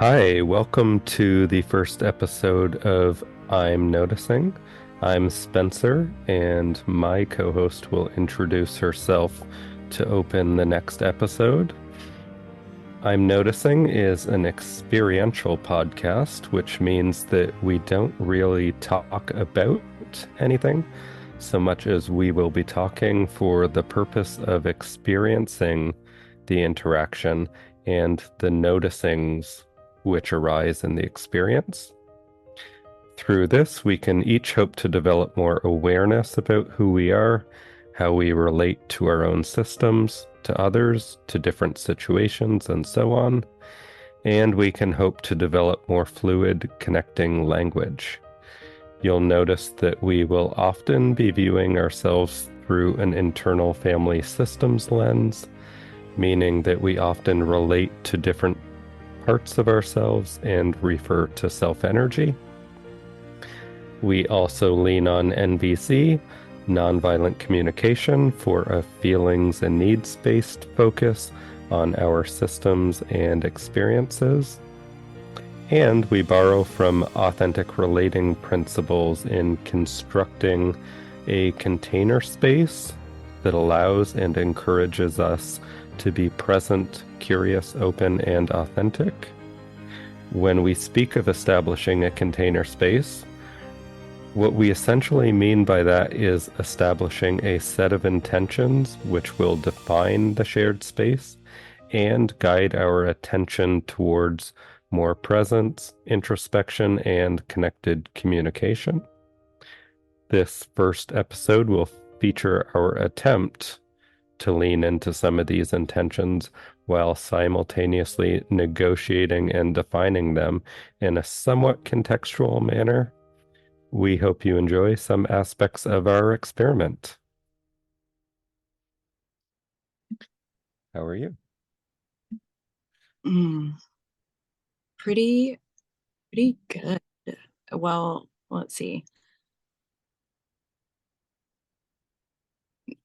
Hi, welcome to the first episode of I'm Noticing. I'm Spencer, and my co host will introduce herself to open the next episode. I'm Noticing is an experiential podcast, which means that we don't really talk about anything so much as we will be talking for the purpose of experiencing the interaction and the noticings which arise in the experience. Through this, we can each hope to develop more awareness about who we are, how we relate to our own systems, to others, to different situations, and so on. And we can hope to develop more fluid, connecting language. You'll notice that we will often be viewing ourselves through an internal family systems lens, meaning that we often relate to different parts of ourselves and refer to self-energy. We also lean on NVC, nonviolent communication, for a feelings and needs-based focus on our systems and experiences. And we borrow from authentic relating principles in constructing a container space that allows and encourages us to be present, curious, open, and authentic. When we speak of establishing a container space, what we essentially mean by that is establishing a set of intentions which will define the shared space and guide our attention towards more presence, introspection, and connected communication. This first episode will feature our attempt to lean into some of these intentions while simultaneously negotiating and defining them in a somewhat contextual manner. We hope you enjoy some aspects of our experiment. How are you? Mm, pretty, pretty good. Well, let's see.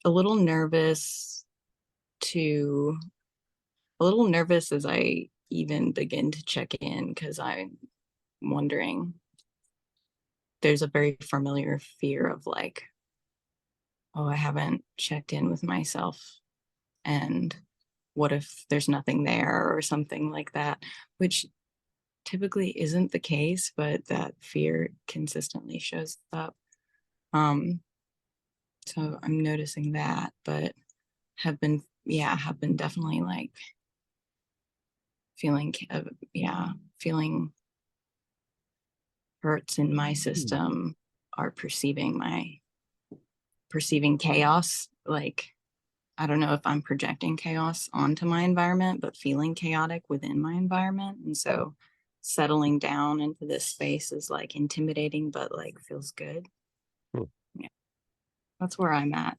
A little nervous to a little nervous as I even begin to check in because I'm wondering there's a very familiar fear of like, oh, I haven't checked in with myself. And what if there's nothing there or something like that, which typically isn't the case, but that fear consistently shows up. Um, so I'm noticing that, but have been definitely like feeling, feeling hurts in my system are perceiving chaos. Like, I don't know if I'm projecting chaos onto my environment, but feeling chaotic within my environment. And so settling down into this space is like intimidating, but like feels good. Hmm. Yeah, that's where I'm at.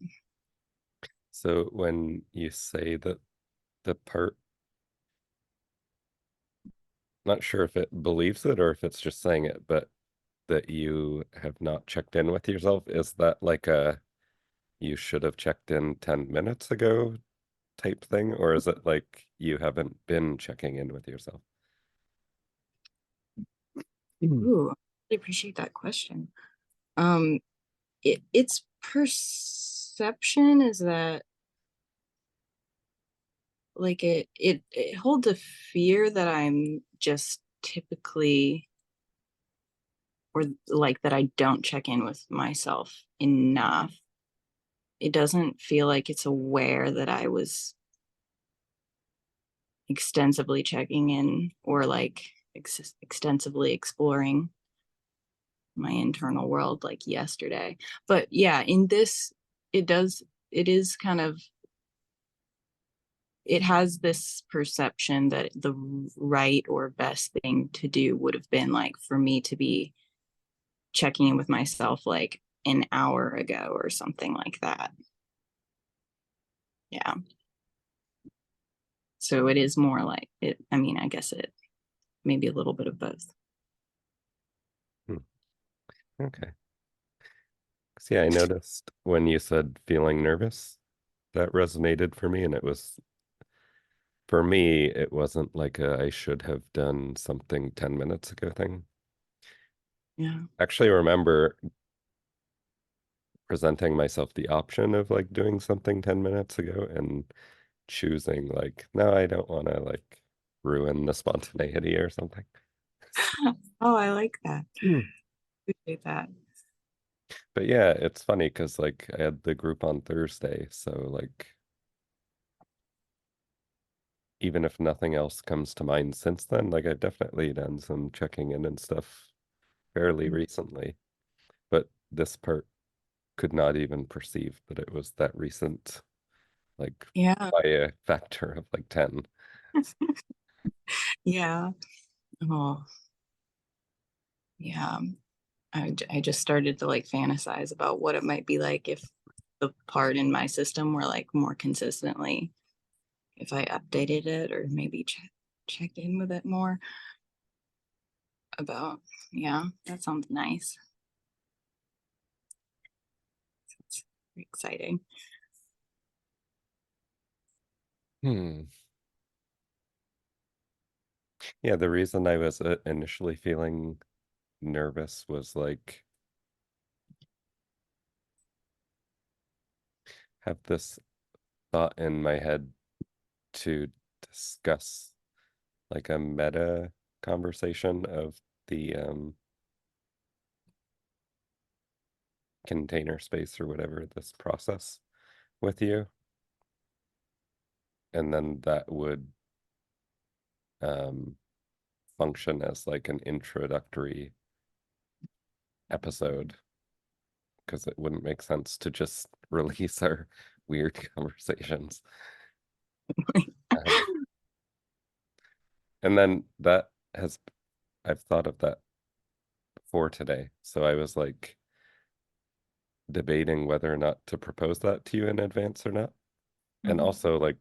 So when you say that the part, not sure if it believes it or if it's just saying it, but that you have not checked in with yourself, is that like a you should have checked in 10 minutes ago type thing? Or is it like you haven't been checking in with yourself? Mm. Ooh, I really appreciate that question. Um, it's perception is that like it holds a fear that I'm just typically or like that I don't check in with myself enough. It doesn't feel like it's aware that I was extensively checking in or like extensively exploring my internal world like yesterday. But yeah, in this, it does, it is kind of, it has this perception that the right or best thing to do would have been like for me to be checking in with myself like an hour ago or something like that. Yeah. So it is more like it, I mean, I guess it maybe a little bit of both. Hmm. Okay. See, I noticed when you said feeling nervous, that resonated for me, and it was For me, it wasn't like a I should have done something 10 minutes ago thing. Yeah. Actually, I remember presenting myself the option of like doing something 10 minutes ago and choosing like, no, I don't want to like ruin the spontaneity or something. Oh, I like that. Hmm. Appreciate that. But yeah, it's funny because like I had the group on Thursday, so like even if nothing else comes to mind since then, like I've definitely done some checking in and stuff fairly recently. But this part could not even perceive that it was that recent, like Yeah. by a factor of like 10. Yeah. Oh, yeah. I just started to like fantasize about what it might be like if the part in my system were like more consistently, if I updated it or maybe check in with it more about, yeah, that sounds nice. It's exciting. Hmm. Yeah, the reason I was initially feeling nervous was like have this thought in my head to discuss like a meta conversation of the container space or whatever this process with you, and then that would um function as like an introductory episode because it wouldn't make sense to just release our weird conversations. Um, and then that has I've thought of that for today. So I was like debating whether or not to propose that to you in advance or not. And Mhm. also like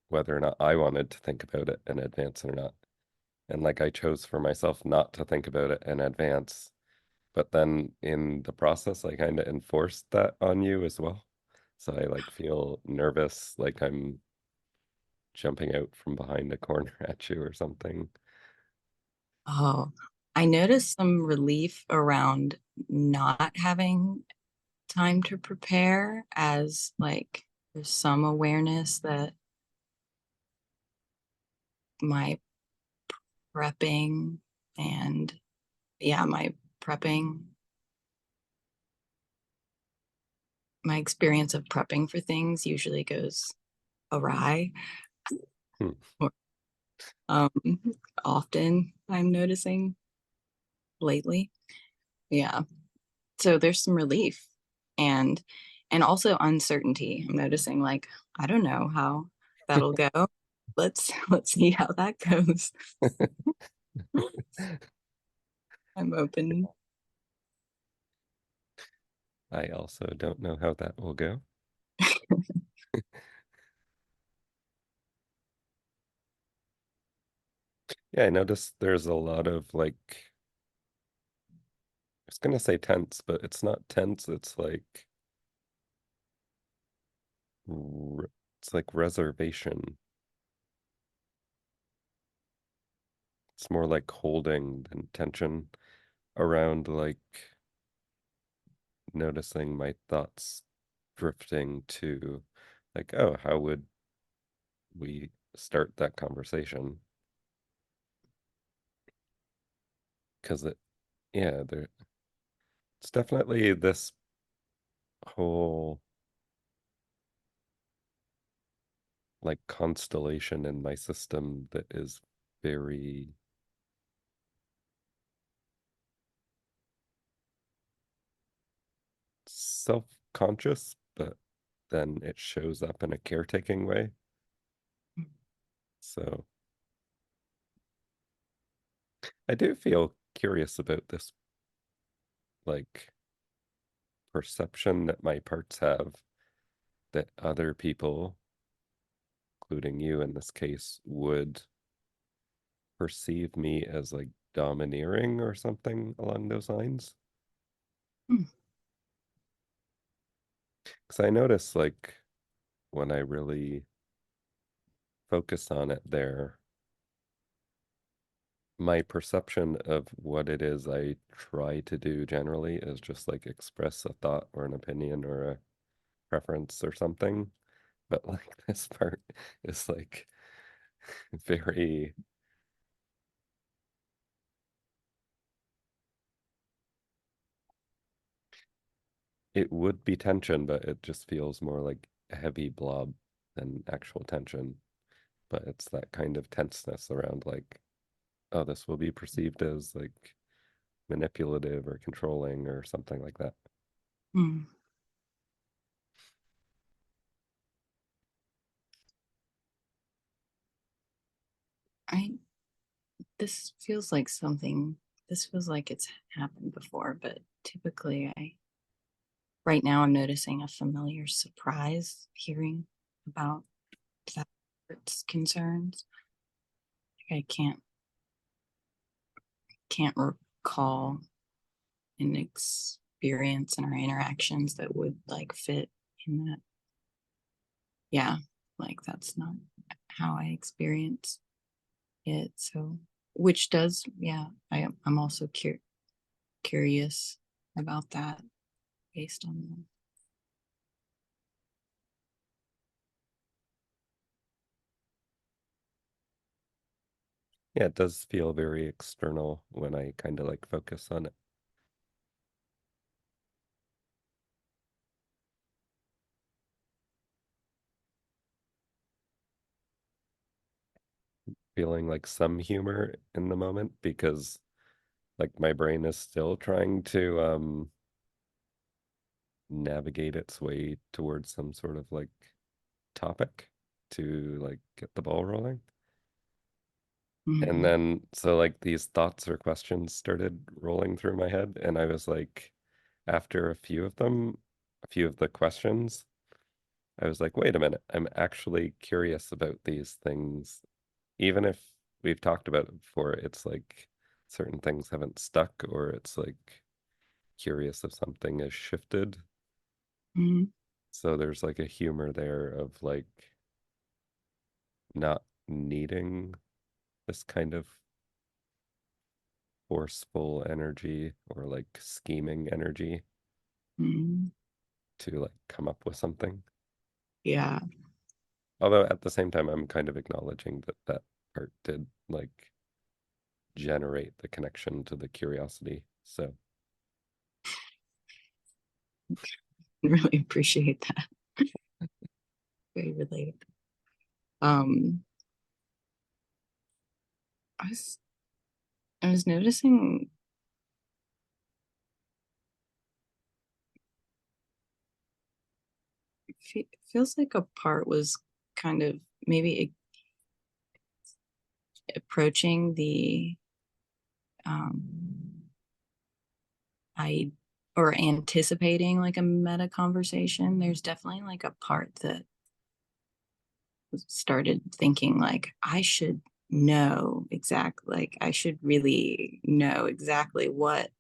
whether or not I wanted to think about it in advance or not. And like I chose for myself not to think about it in advance. But then in the process, I kind of enforced that on you as well. So I like feel nervous, like I'm jumping out from behind a corner at you or something. Oh, I noticed some relief around not having time to prepare, as like there's some awareness that my prepping and yeah, my prepping, my experience of prepping for things usually goes awry. Hmm. Or, um, often I'm noticing lately. Yeah. So there's some relief and also uncertainty. I'm noticing like I don't know how that'll go. Let's see how that goes. I'm open. I also don't know how that will go. Yeah, I noticed there's a lot of like, I was gonna say tense, but it's not tense. It's like, it's like reservation. It's more like holding than tension around like noticing my thoughts drifting to like, oh, how would we start that conversation? Because yeah, it's definitely this whole like constellation in my system that is very self-conscious, but then it shows up in a caretaking way. So I do feel curious about this like perception that my parts have that other people, including you in this case, would perceive me as like domineering or something along those lines. Hmm. Because I notice like when I really focus on it there, my perception of what it is I try to do generally is just like express a thought or an opinion or a preference or something. But like this part is like very, it would be tension, but it just feels more like a heavy blob than actual tension. But it's that kind of tenseness around like, oh, this will be perceived as like manipulative or controlling or something like that. Hmm. I this feels like something this feels like it's happened before, but typically I right now I'm noticing a familiar surprise hearing about that its concerns. I can't recall an experience in our interactions that would like fit in that. Yeah, like that's not how I experience it. So, which does, yeah, I'm also curious about that based on the. Yeah, it does feel very external when I kind of like focus on it. Feeling like some humor in the moment because like my brain is still trying to navigate its way towards some sort of like topic to like get the ball rolling. And Mhm. then so like these thoughts or questions started rolling through my head and I was like after a few of them, a few of the questions, I was like, wait a minute, I'm actually curious about these things. Even if we've talked about it before, it's like certain things haven't stuck or it's like curious if something has shifted. Mhm. So there's like a humor there of like not needing this kind of forceful energy or like scheming energy Mhm. to like come up with something. Yeah. Although at the same time, I'm kind of acknowledging that that part did like generate the connection to the curiosity. So Really appreciate that. Very related. Um, I was I was noticing feels like a part was kind of maybe approaching the um I or anticipating like a meta conversation. There's definitely like a part that started thinking like I should know exactly like I should really know exactly what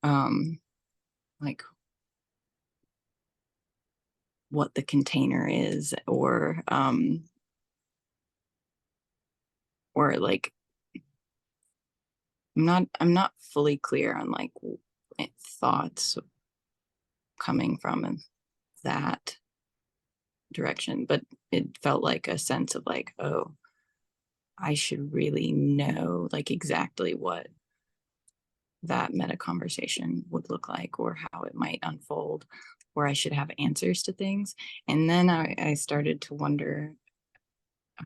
um like what the container is or like I'm not fully clear on like thoughts coming from that direction, but it felt like a sense of like, oh, I should really know like exactly what that meta conversation would look like or how it might unfold, or I should have answers to things. And then I started to wonder, I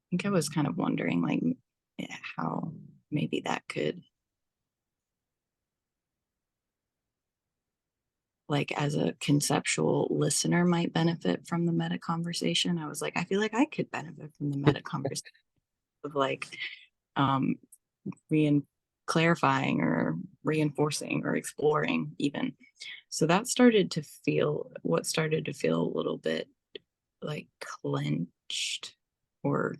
think I was kind of wondering like how maybe that could like as a conceptual listener might benefit from the meta conversation. I was like, I feel like I could benefit from the meta conversation of like um rein clarifying or reinforcing or exploring even. So that started to feel a little bit like clenched or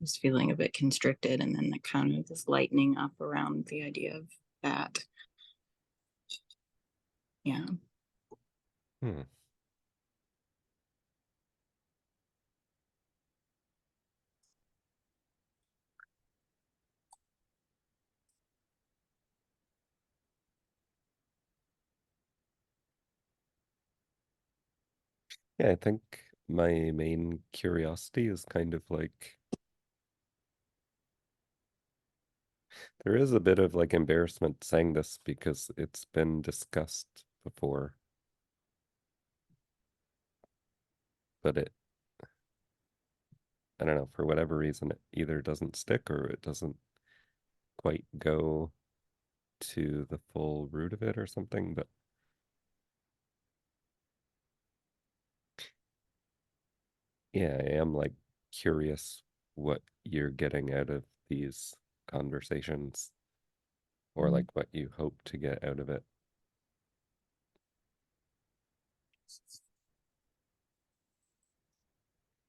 was feeling a bit constricted, and then the kind of this lightening up around the idea of that. Yeah. hmm. Yeah, I think my main curiosity is kind of like there is a bit of like embarrassment saying this because it's been discussed before, but I don't know, for whatever reason, it either doesn't stick or it doesn't quite go to the full root of it or something. But yeah, I am like curious what you're getting out of these conversations or Mhm. like what you hope to get out of it.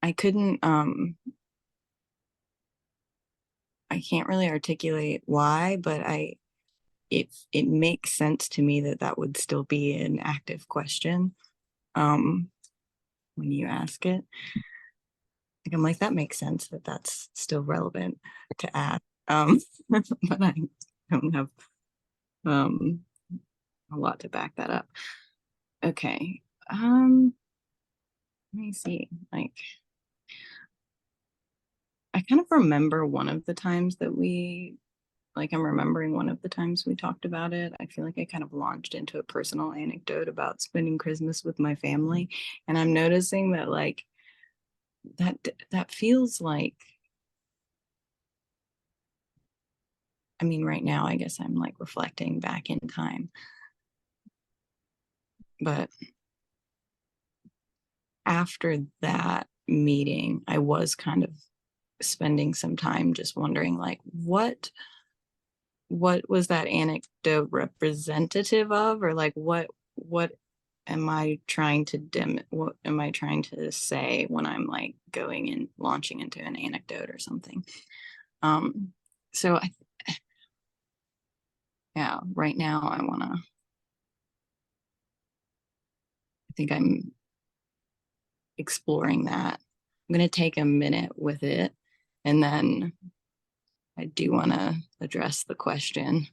I couldn't I can't really articulate why, but it makes sense to me that that would still be an active question um when you ask it. Like I'm like that makes sense that that's still relevant to ask. But I don't have um a lot to back that up. Okay. Let me see. Like I kind of remember one of the times that we like I'm remembering one of the times we talked about it. I feel like I kind of launched into a personal anecdote about spending Christmas with my family. And I'm noticing that like that feels like I mean, right now I guess I'm like reflecting back in time. But after that meeting, I was kind of spending some time just wondering like what was that anecdote representative of, or like what am I trying to what am I trying to say when I'm like going and launching into an anecdote or something. um so yeah, right now I think I'm exploring that. I'm going to take a minute with it, and then I do want to address the question.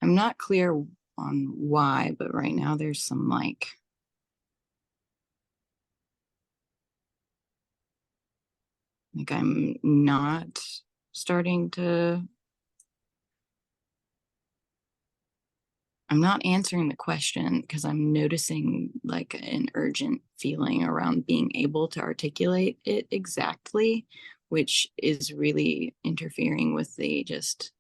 I'm not clear on why, but right now there's some like I'm not starting to I'm not answering the question because I'm noticing like an urgent feeling around being able to articulate it exactly, which is really interfering with the just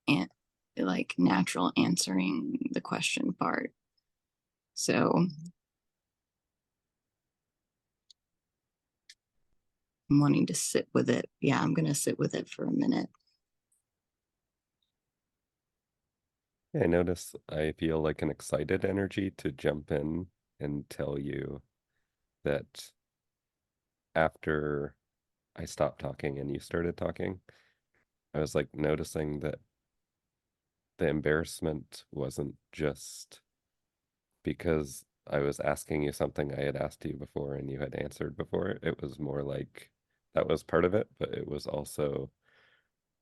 and like natural answering the question part. So I'm wanting to sit with it. Yeah, I'm going to sit with it for a minute. Yeah, I notice I feel like an excited energy to jump in and tell you that after I stopped talking and you started talking, I was like noticing that the embarrassment wasn't just because I was asking you something I had asked you before and you had answered before. It was more like that was part of it, but it was also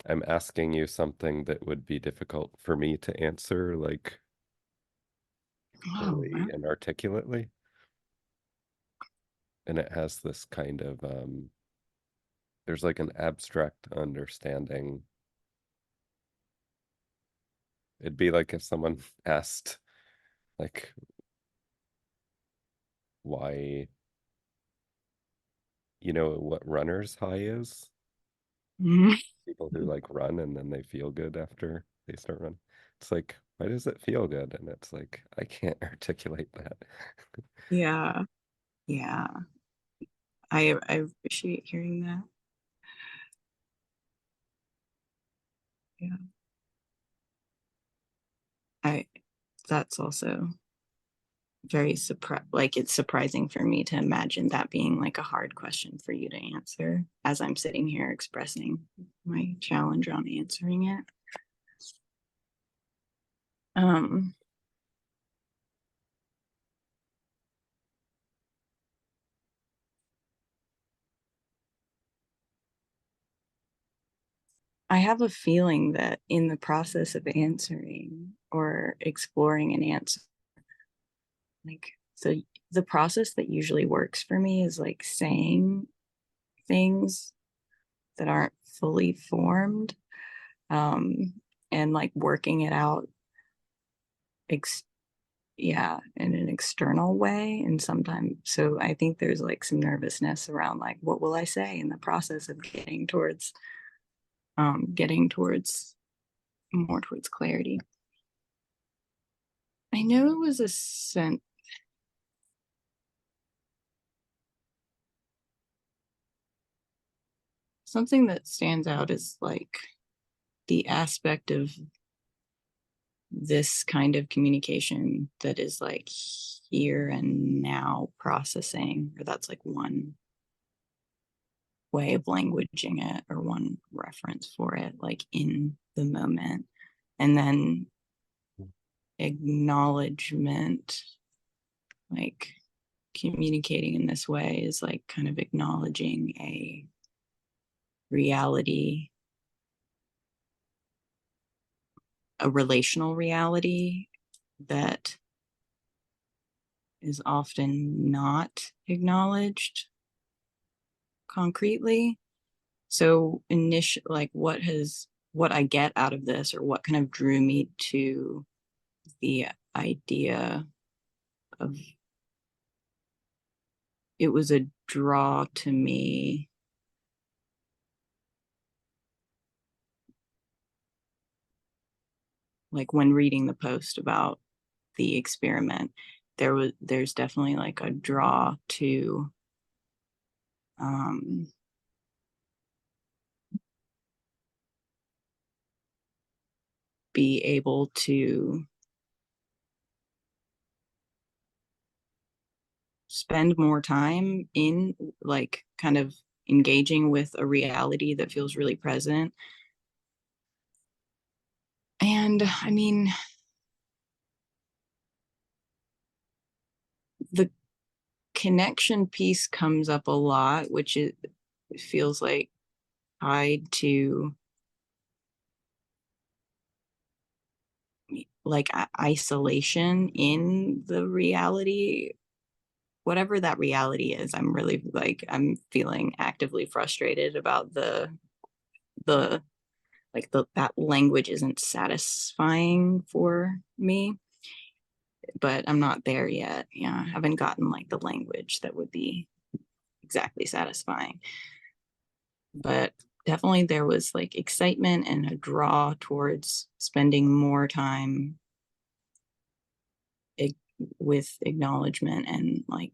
I'm asking you something that would be difficult for me to answer like Oh, fully and articulately. And it has this kind of there's like an abstract understanding. It'd be like if someone asked like why, you know what runner's high is? People who like run and then they feel good after they start running. It's like, why does it feel good? And it's like, I can't articulate that. yeah, yeah. I appreciate hearing that. Yeah, I that's also very surprise like it's surprising for me to imagine that being like a hard question for you to answer as I'm sitting here expressing my challenge on answering it. Um, I have a feeling that in the process of answering or exploring an answer, like so the process that usually works for me is like saying things that aren't fully formed, um, and like working it out ex yeah, in an external way. And sometimes, so I think there's like some nervousness around like what will I say in the process of getting towards more towards clarity. I know it was a sense. Something that stands out is like the aspect of this kind of communication that is like here and now processing, or that's like one way of languaging it or one reference for it, like in the moment. And then acknowledgement, like communicating in this way is like kind of acknowledging a reality, a relational reality that is often not acknowledged concretely. So initial like what I get out of this, or what kind of drew me to the idea of, it was a draw to me, like when reading the post about the experiment, there's definitely like a draw to um be able to spend more time in like kind of engaging with a reality that feels really present. And I mean, the connection piece comes up a lot, which it feels like tied to like isolation in the reality, whatever that reality is. I'm really like, I'm feeling actively frustrated about the like that language isn't satisfying for me, but I'm not there yet. Yeah, I haven't gotten like the language that would be exactly satisfying. But definitely there was like excitement and a draw towards spending more time with acknowledgement and like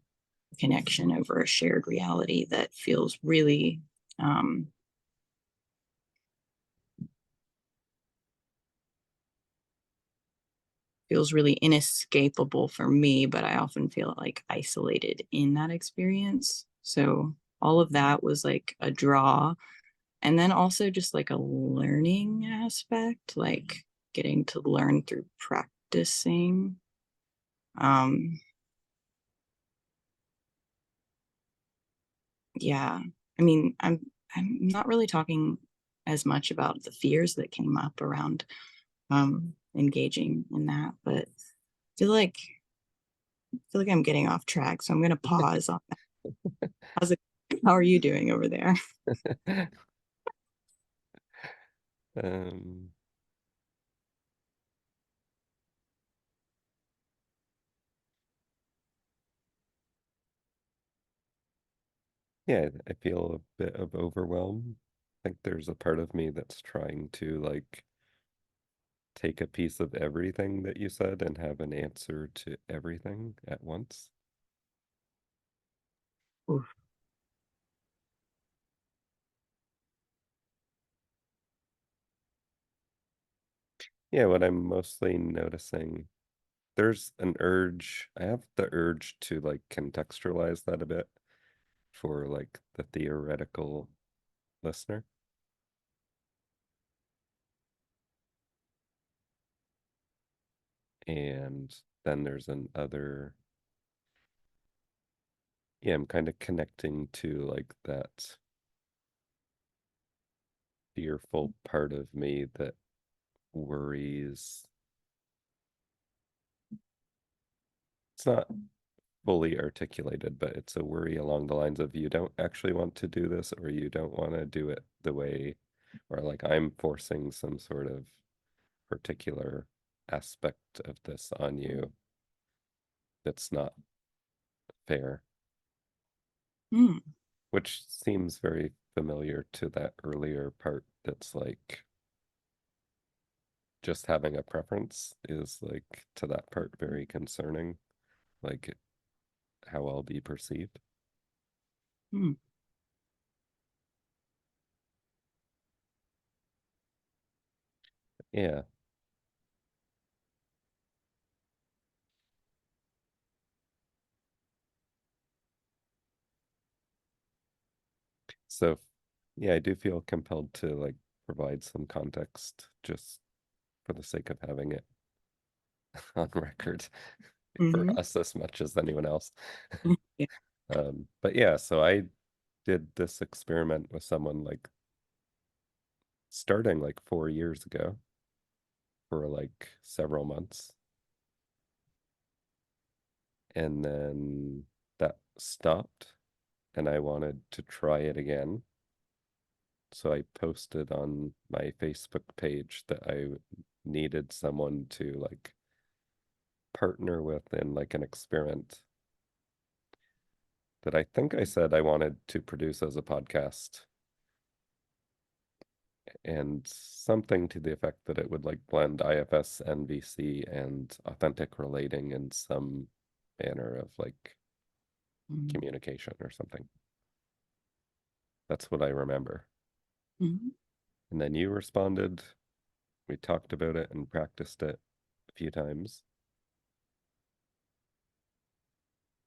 connection over a shared reality that um, feels really inescapable for me, but I often feel like isolated in that experience. So all of that was like a draw. And then also just like a learning aspect, like getting to learn through practicing. Um, yeah. I mean, I'm not really talking as much about the fears that came up around engaging in that, but feel like I'm getting off track, so I'm gonna pause on that. How's it, how are you doing over there? Um, yeah, I feel a bit of overwhelm. I think there's a part of me that's trying to like take a piece of everything that you said and have an answer to everything at once. Oof. Yeah, what I'm mostly noticing, there's an urge, I have the urge to like contextualize that a bit for like the theoretical listener. And then there's another, yeah, I'm kind of connecting to like that fearful part of me that worries. It's not fully articulated, but it's a worry along the lines of you don't actually want to do this, or you don't want to do it the way, or like I'm forcing some sort of particular aspect of this on you that's not fair, Hmm. which seems very familiar to that earlier part that's like just having a preference is like to that part very concerning, like how I'll be perceived. Hmm. Yeah. So, yeah, I do feel compelled to like provide some context just for the sake of having it on record for Mm-hmm. us as much as anyone else. Yeah. But yeah, so I did this experiment with someone like starting like 4 years ago for like several months. And then that stopped and I wanted to try it again. So I posted on my Facebook page that I needed someone to like partner with in like an experiment that I think I said I wanted to produce as a podcast, and something to the effect that it would like blend IFS, NVC, and authentic relating in some manner of like communication or something. That's what I remember. Mm-hmm. And then you responded, we talked about it and practiced it a few times.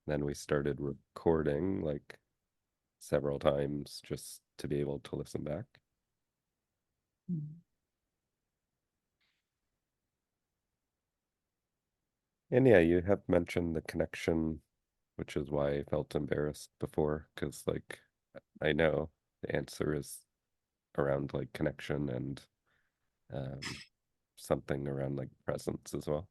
Then we started recording like several times just to be able to listen back. And yeah, you have mentioned the connection, which is why I felt embarrassed before, because like I know the answer is around like connection and um, something around like presence as well.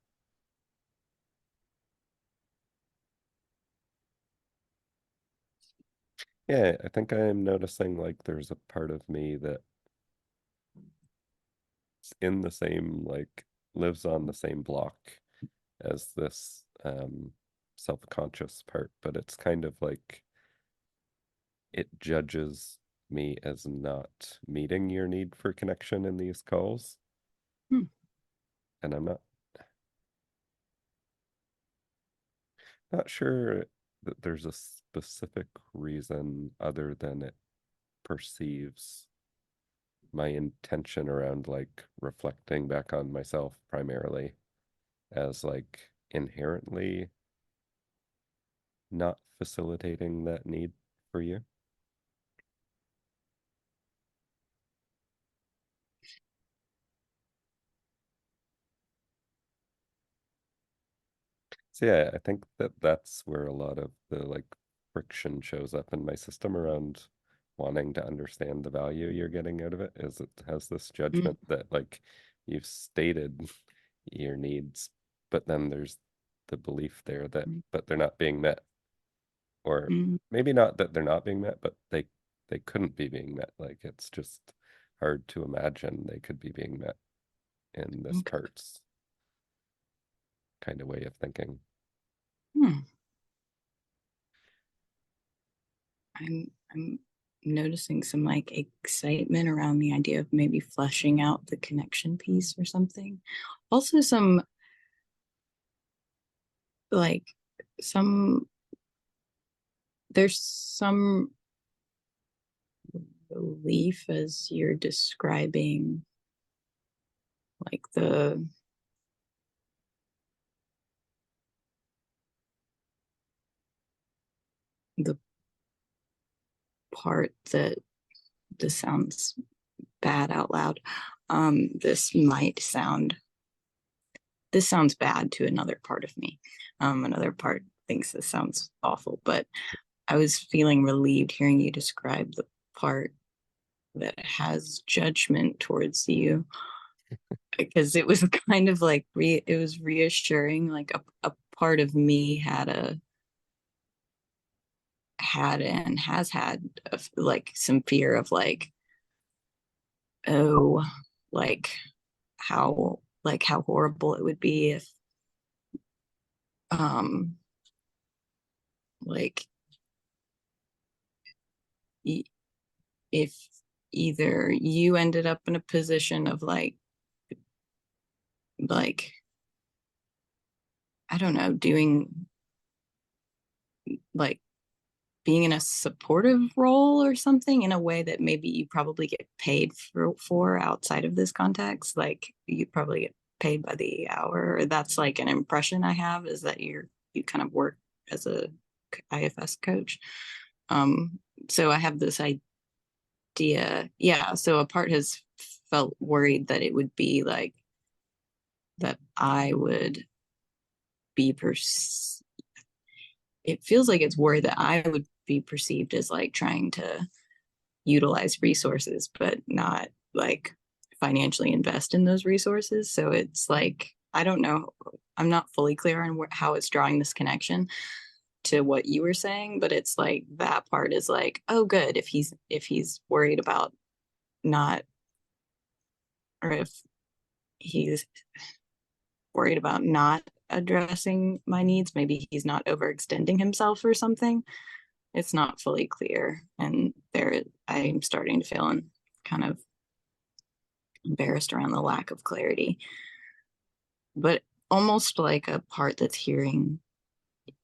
Yeah, I think I'm noticing like there's a part of me that's in the same, like lives on the same block as this self-conscious part, but it's kind of like it judges me as not meeting your need for connection in these calls. Hmm. And I'm not sure that there's a specific reason other than it perceives my intention around like reflecting back on myself primarily as like inherently not facilitating that need for you. So yeah, I think that that's where a lot of the like friction shows up in my system around wanting to understand the value you're getting out of it, is it has this judgment that like you've stated your needs, but then there's the belief there that but they're not being met, or Mm-hmm. maybe not that they're not being met, but they couldn't be being met. Like it's just hard to imagine they could be being met in this Okay. parts kind of way of thinking. Hmm. I'm noticing some like excitement around the idea of maybe fleshing out the connection piece or something. Also some like some there's some relief as you're describing like the part that this sounds bad out loud. This might sound this sounds bad to another part of me. Another part thinks this sounds awful, but I was feeling relieved hearing you describe the part that has judgment towards you because it was kind of like it was reassuring. Like a part of me had and has had like some fear of oh, like how horrible it would be if um like if either you ended up in a position of like I don't know, doing like being in a supportive role or something in a way that maybe you probably get paid for outside of this context. Like you probably get paid by the hour. That's like an impression I have, is that you kind of work as a IFS coach. Um, so I have this idea. Yeah. So a part has felt worried that it would be like that I would be it feels like it's worried that I would be perceived as like trying to utilize resources, but not like financially invest in those resources. So it's like, I don't know. I'm not fully clear on how it's drawing this connection to what you were saying, but it's like that part is like, oh, good. If he's worried about not, or if he's worried about not addressing my needs, maybe he's not overextending himself or something. It's not fully clear, and there I'm starting to feel kind of embarrassed around the lack of clarity, but almost like a part that's hearing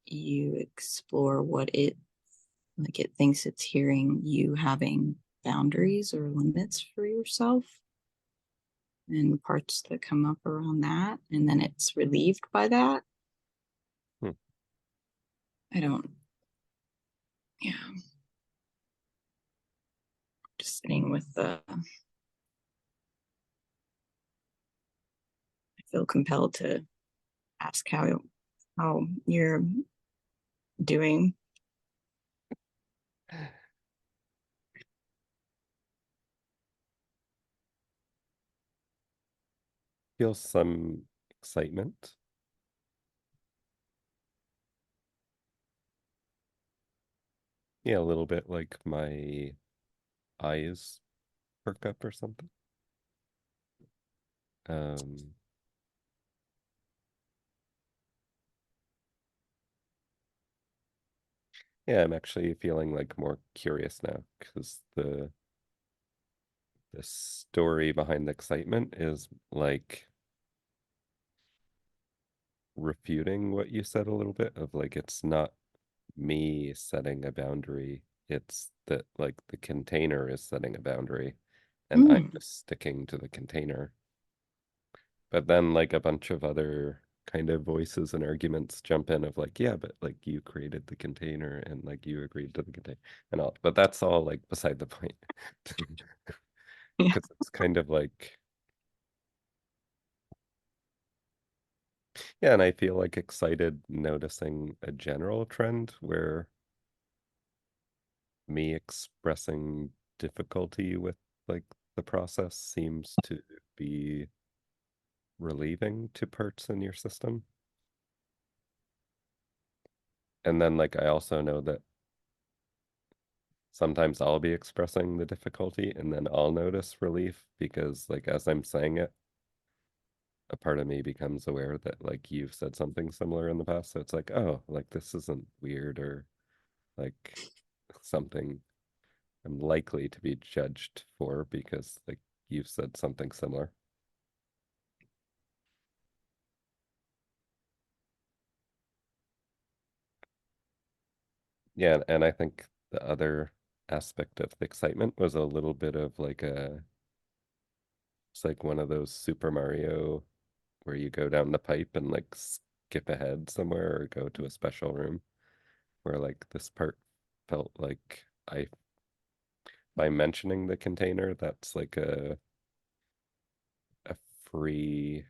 you explore what it like it thinks it's hearing you having boundaries or limits for yourself, and parts that come up around that, and then it's relieved by that. Hmm. I don't, yeah, just sitting with the I feel compelled to ask how you're doing. Feel some excitement. Yeah, a little bit like my eyes perk up or something. Um, yeah, I'm actually feeling like more curious now because the story behind the excitement is like refuting what you said a little bit of like it's not me setting a boundary, it's that like the container is setting a boundary and I'm Mm. just sticking to the container. But then like a bunch of other kind of voices and arguments jump in of like, yeah, but like you created the container and like you agreed to the container and all. But that's all like beside the point. Yeah. Because it's kind of like, yeah, and I feel like excited noticing a general trend where me expressing difficulty with like the process seems to be relieving to parts in your system. And then like I also know that sometimes I'll be expressing the difficulty and then I'll notice relief because like as I'm saying it, a part of me becomes aware that like you've said something similar in the past. So it's like, oh, like this isn't weird or like something I'm likely to be judged for because like you've said something similar. Yeah, and I think the other aspect of the excitement was a little bit of like it's like one of those Super Mario where you go down the pipe and like skip ahead somewhere or go to a special room where like this part felt like I by mentioning the container, that's like a free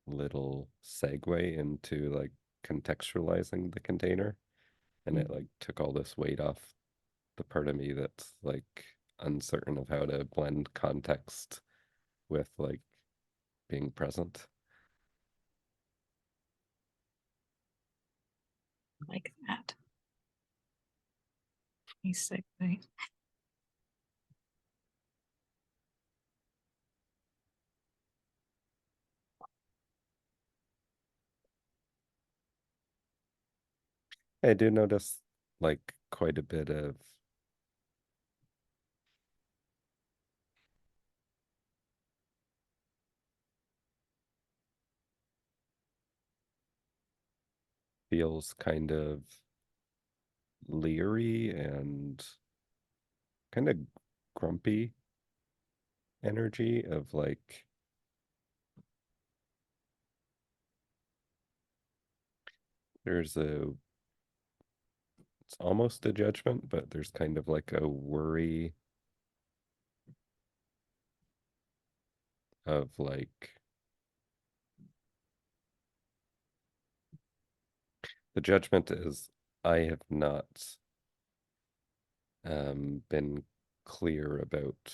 little segue into like contextualizing the container, and it like took all this weight off the part of me that's like uncertain of how to blend context with like being present. Like that. Nice segue. I do notice like quite a bit of feels kind of leery and kind of grumpy energy of like there's a it's almost a judgment, but there's kind of like a worry of like the judgment is I have not been clear about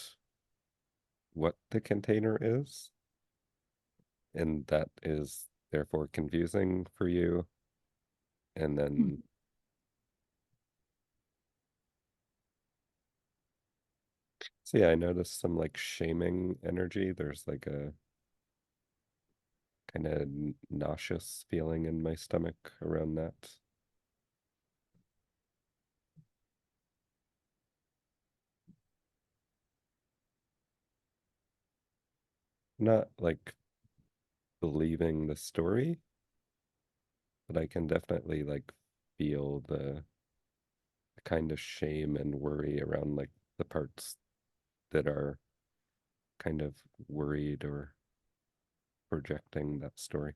what the container is, and that is therefore confusing for you. And then, so yeah, I noticed some like shaming energy. There's like a kind of nauseous feeling in my stomach around that. Not like believing the story, but I can definitely like feel the kind of shame and worry around like the parts that are kind of worried or projecting that story.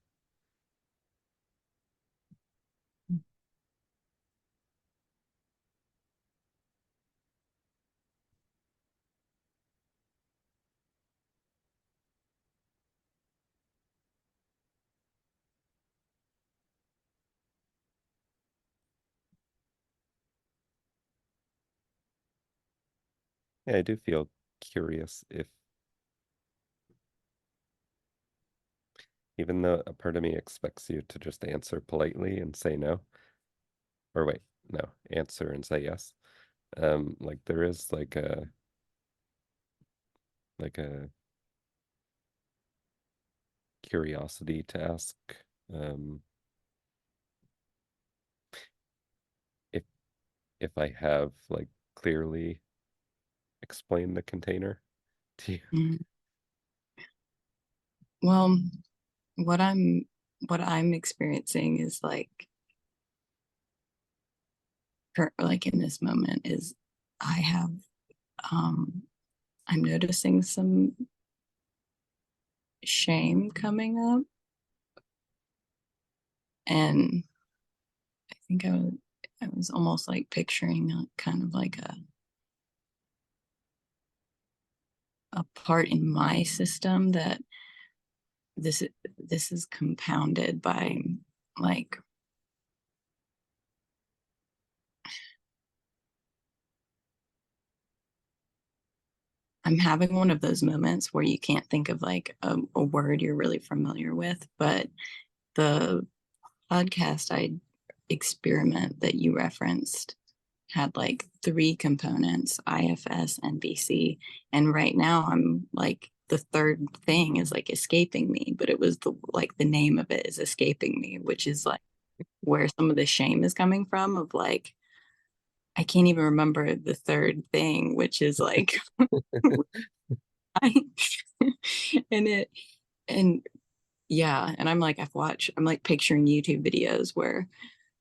Yeah, I do feel curious if, even though a part of me expects you to just answer politely and say no, or wait, no, answer and say yes. Like there is like a curiosity to ask, um, if I have like clearly explained the container to you. Mm. Well, what I'm what I'm experiencing is like in this moment is I have um I'm noticing some shame coming up, and I think I was almost like picturing kind of like a part in my system that this this is compounded by like I'm having one of those moments where you can't think of like a word you're really familiar with, but the podcast I experiment that you referenced had like three components, IFS and BC. And right now I'm like the third thing is like escaping me, but it was the name of it is escaping me, which is like where some of the shame is coming from of like I can't even remember the third thing, which is like I and it and yeah, and I'm like picturing YouTube videos where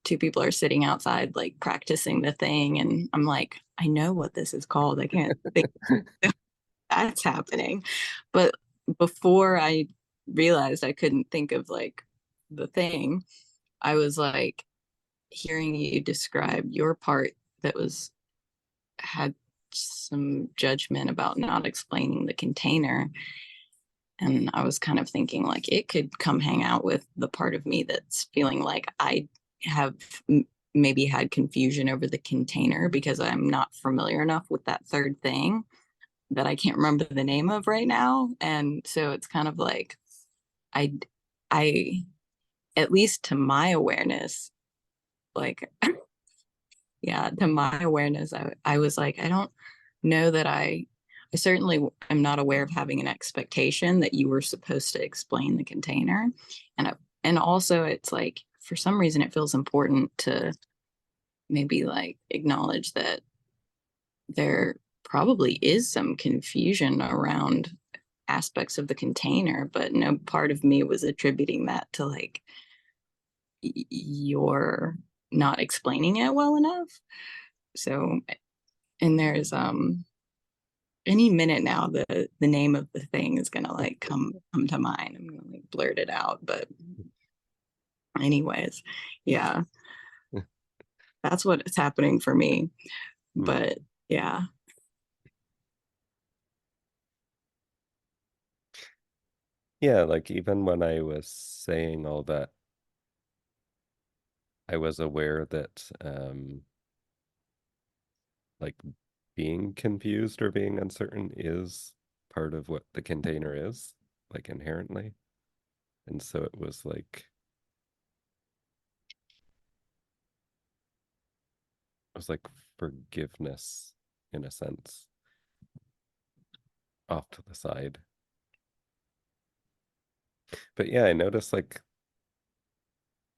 two people are sitting outside like practicing the thing, and I'm like, I know what this is called. I can't think that's happening. But before I realized I couldn't think of like the thing, I was like hearing you describe your part that was had some judgment about not explaining the container. And I was kind of thinking like it could come hang out with the part of me that's feeling like I have maybe had confusion over the container because I'm not familiar enough with that third thing that I can't remember the name of right now. And so it's kind of like I I at least to my awareness, like yeah, to my awareness, I was like, I don't know that I certainly am not aware of having an expectation that you were supposed to explain the container. And and also it's like for some reason it feels important to maybe like acknowledge that there probably is some confusion around aspects of the container, but no part of me was attributing that to like you're not explaining it well enough. So, and there's any minute now the name of the thing is gonna like come to mind. I'm gonna like blurt it out, but anyways, yeah, that's what's happening for me. Hmm. But yeah. Yeah, like even when I was saying all that, I was aware that like being confused or being uncertain is part of what the container is, like inherently. And so it was like forgiveness in a sense off to the side. But yeah, I noticed like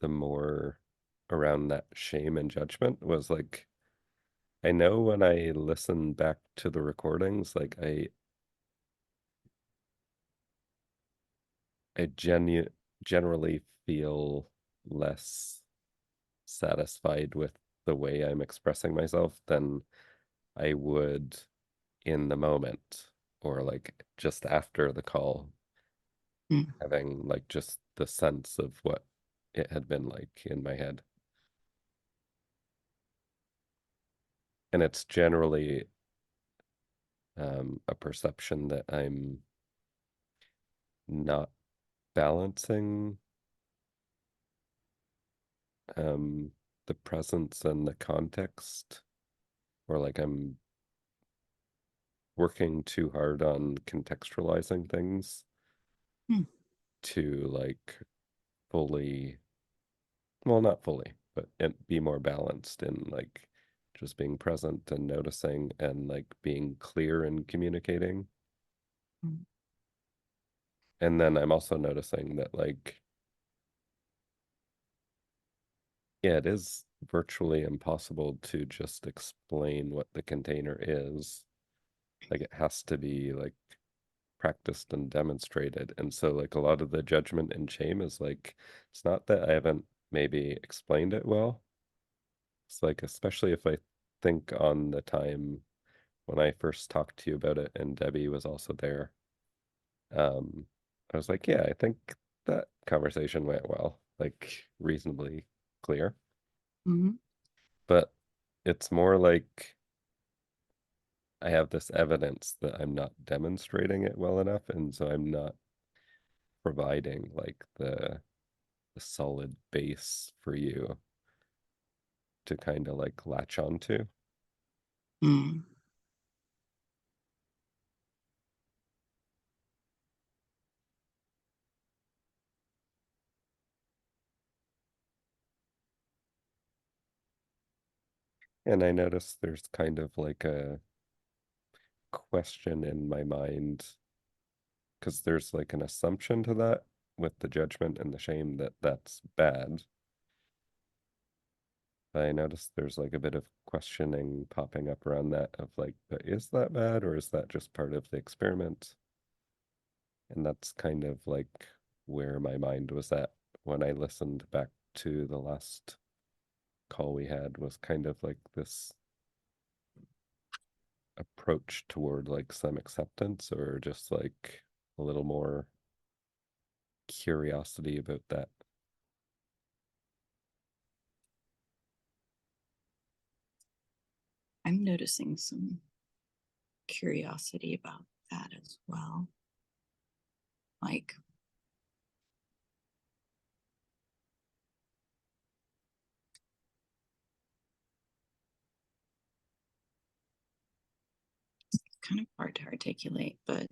the more around that shame and judgment was like I know when I listen back to the recordings, like I generally feel less satisfied with the way I'm expressing myself than I would in the moment or like just after the call, Mm, having like just the sense of what it had been like in my head. And it's generally a perception that I'm not balancing um, the presence and the context, or like I'm working too hard on contextualizing things mm, to like fully, well, not fully, but be more balanced in like just being present and noticing and like being clear in communicating. mm, And then I'm also noticing that like, yeah, it is virtually impossible to just explain what the container is. Like it has to be like practiced and demonstrated. And so like a lot of the judgment and shame is like it's not that I haven't maybe explained it well. It's like especially if I think on the time when I first talked to you about it and Debbie was also there. Um I was like, yeah, I think that conversation went well, like reasonably clear. mhm, But it's more like I have this evidence that I'm not demonstrating it well enough, and so I'm not providing like the solid base for you to kind of like latch onto. mm. And I notice there's kind of like a question in my mind because there's like an assumption to that with the judgment and the shame that that's bad. I notice there's like a bit of questioning popping up around that of like, but is that bad or is that just part of the experiment? And that's kind of like where my mind was at when I listened back to the last call we had was kind of like this approach toward like some acceptance or just like a little more curiosity about that. I'm noticing some curiosity about that as well. like kind of hard to articulate, but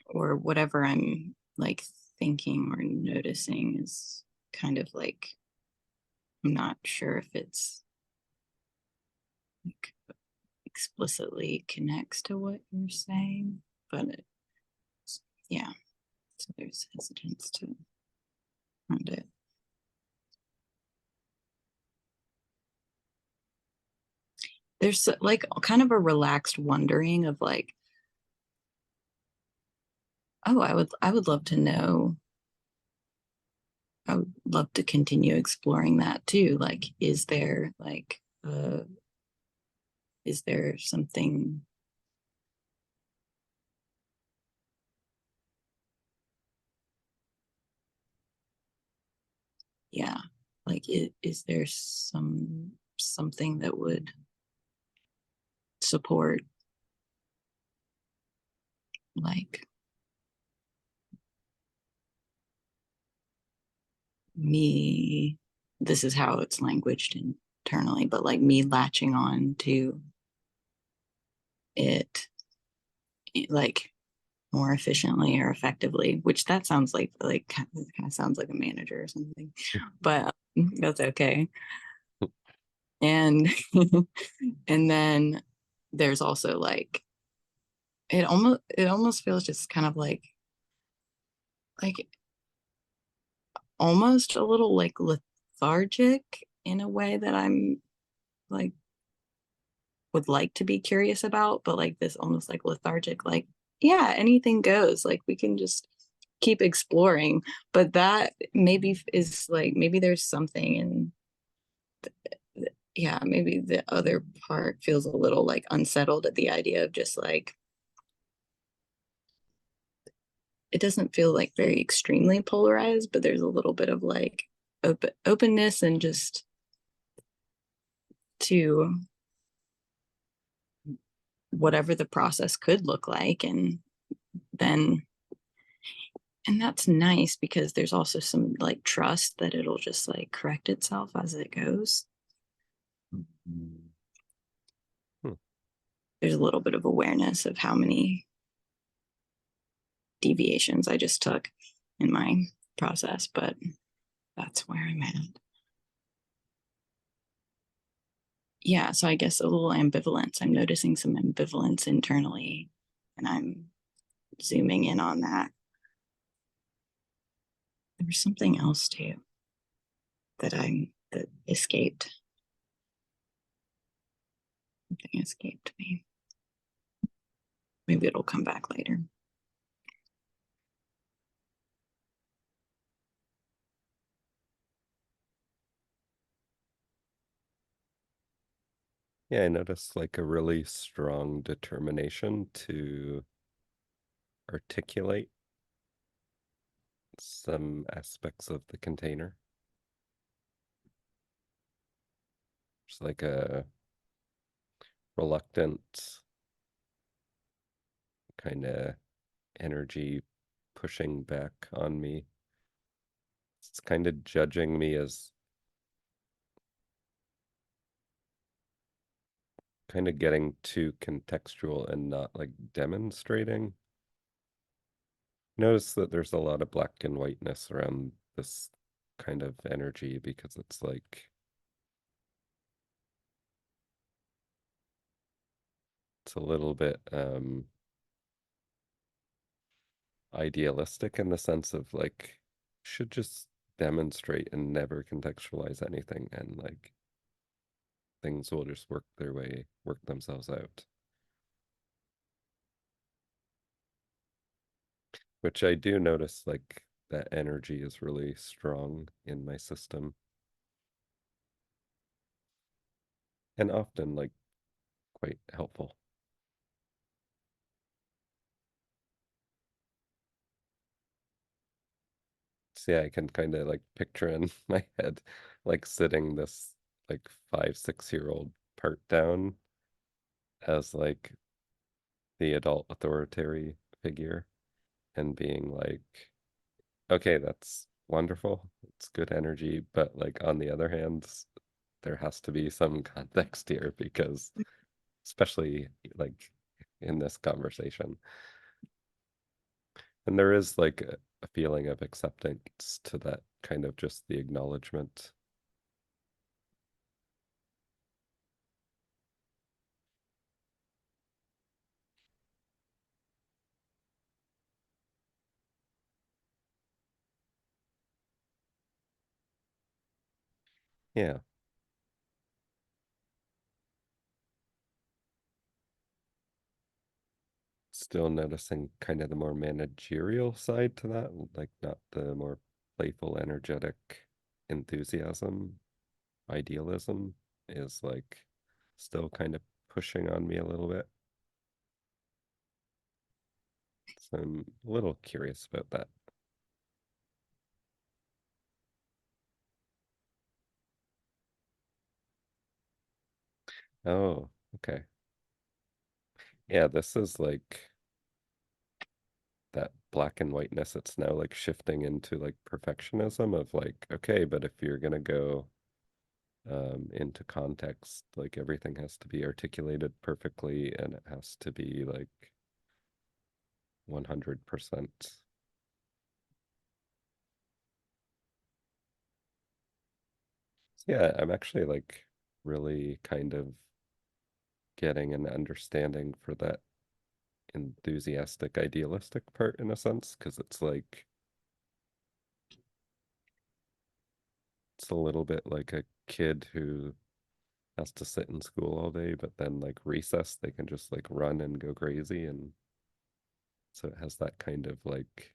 or whatever I'm like thinking or noticing is kind of like I'm not sure if it's like explicitly connects to what you're saying, but yeah, so there's hesitance to around it. There's like kind of a relaxed wondering of like, oh, I would love to know. I would love to continue exploring that too. Like, is there something, yeah, like is there something that would support like me, this is how it's languaged internally, but like me latching on to it like more efficiently or effectively, which that sounds like kind of sounds like a manager or something, but that's okay. And and then there's also like it almost feels just kind of like almost a little like lethargic in a way that I'm like would like to be curious about, but like this almost like lethargic, like, yeah, anything goes. Like we can just keep exploring. But that maybe is like, maybe there's something in, yeah, maybe the other part feels a little like unsettled at the idea of just like, it doesn't feel like very extremely polarized, but there's a little bit of like openness and just to whatever the process could look like. Then and that's nice because there's also some like trust that it'll just like correct itself as it goes. Hmm. There's a little bit of awareness of how many deviations I just took in my process, but that's where I'm at. Yeah, so I guess a little ambivalence. I'm noticing some ambivalence internally, and I'm zooming in on that. There was something else too that escaped. Something escaped me. Maybe it'll come back later. Yeah, I noticed like a really strong determination to articulate some aspects of the container. It's like a reluctant kind of energy pushing back on me. It's kind of judging me as kind of getting too contextual and not like demonstrating. Notice that there's a lot of black and whiteness around this kind of energy because it's like it's a little bit idealistic in the sense of like should just demonstrate and never contextualize anything and like things will just work themselves out. Which I do notice like that energy is really strong in my system and often like quite helpful. So yeah, I can kind of like picture in my head like sitting this like 5, 6 year old part down as like the adult authority figure and being like, okay, that's wonderful. It's good energy, but like on the other hand, there has to be some context here because especially like in this conversation. And there is like a feeling of acceptance to that kind of just the acknowledgement. Yeah, still noticing kind of the more managerial side to that, like not the more playful, energetic enthusiasm, idealism is like still kind of pushing on me a little bit. So I'm a little curious about that. Oh, okay. Yeah, this is like that black and whiteness. It's now like shifting into like perfectionism of like, okay, but if you're gonna go into context, like everything has to be articulated perfectly and it has to be like 100%. So yeah, I'm actually like really kind of getting an understanding for that enthusiastic, idealistic part in a sense, because it's like it's a little bit like a kid who has to sit in school all day, but then like recess, they can just like run and go crazy. And so it has that kind of like,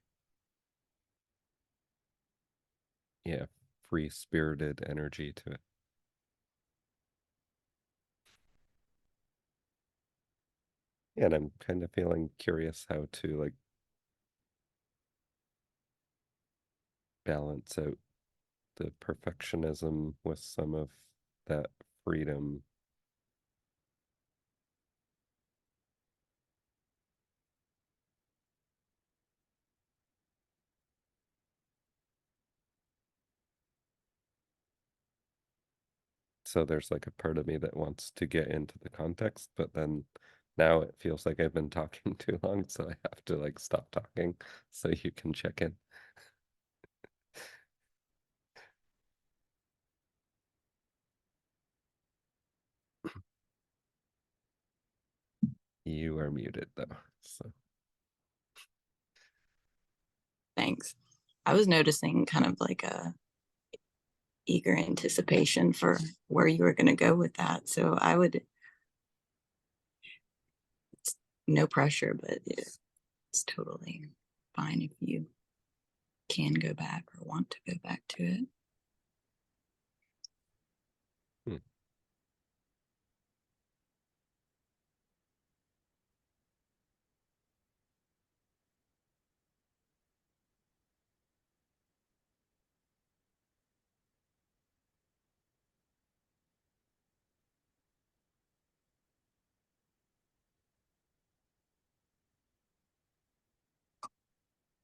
yeah, free spirited energy to it. And I'm kind of feeling curious how to like balance out the perfectionism with some of that freedom. So there's like a part of me that wants to get into the context, but then now it feels like I've been talking too long, so I have to like stop talking so you can check in. You are muted though. So Thanks. I was noticing kind of like a eager anticipation for where you were going to go with that. So I would, it's no pressure, but it's totally fine if you can go back or want to go back to it. hmm,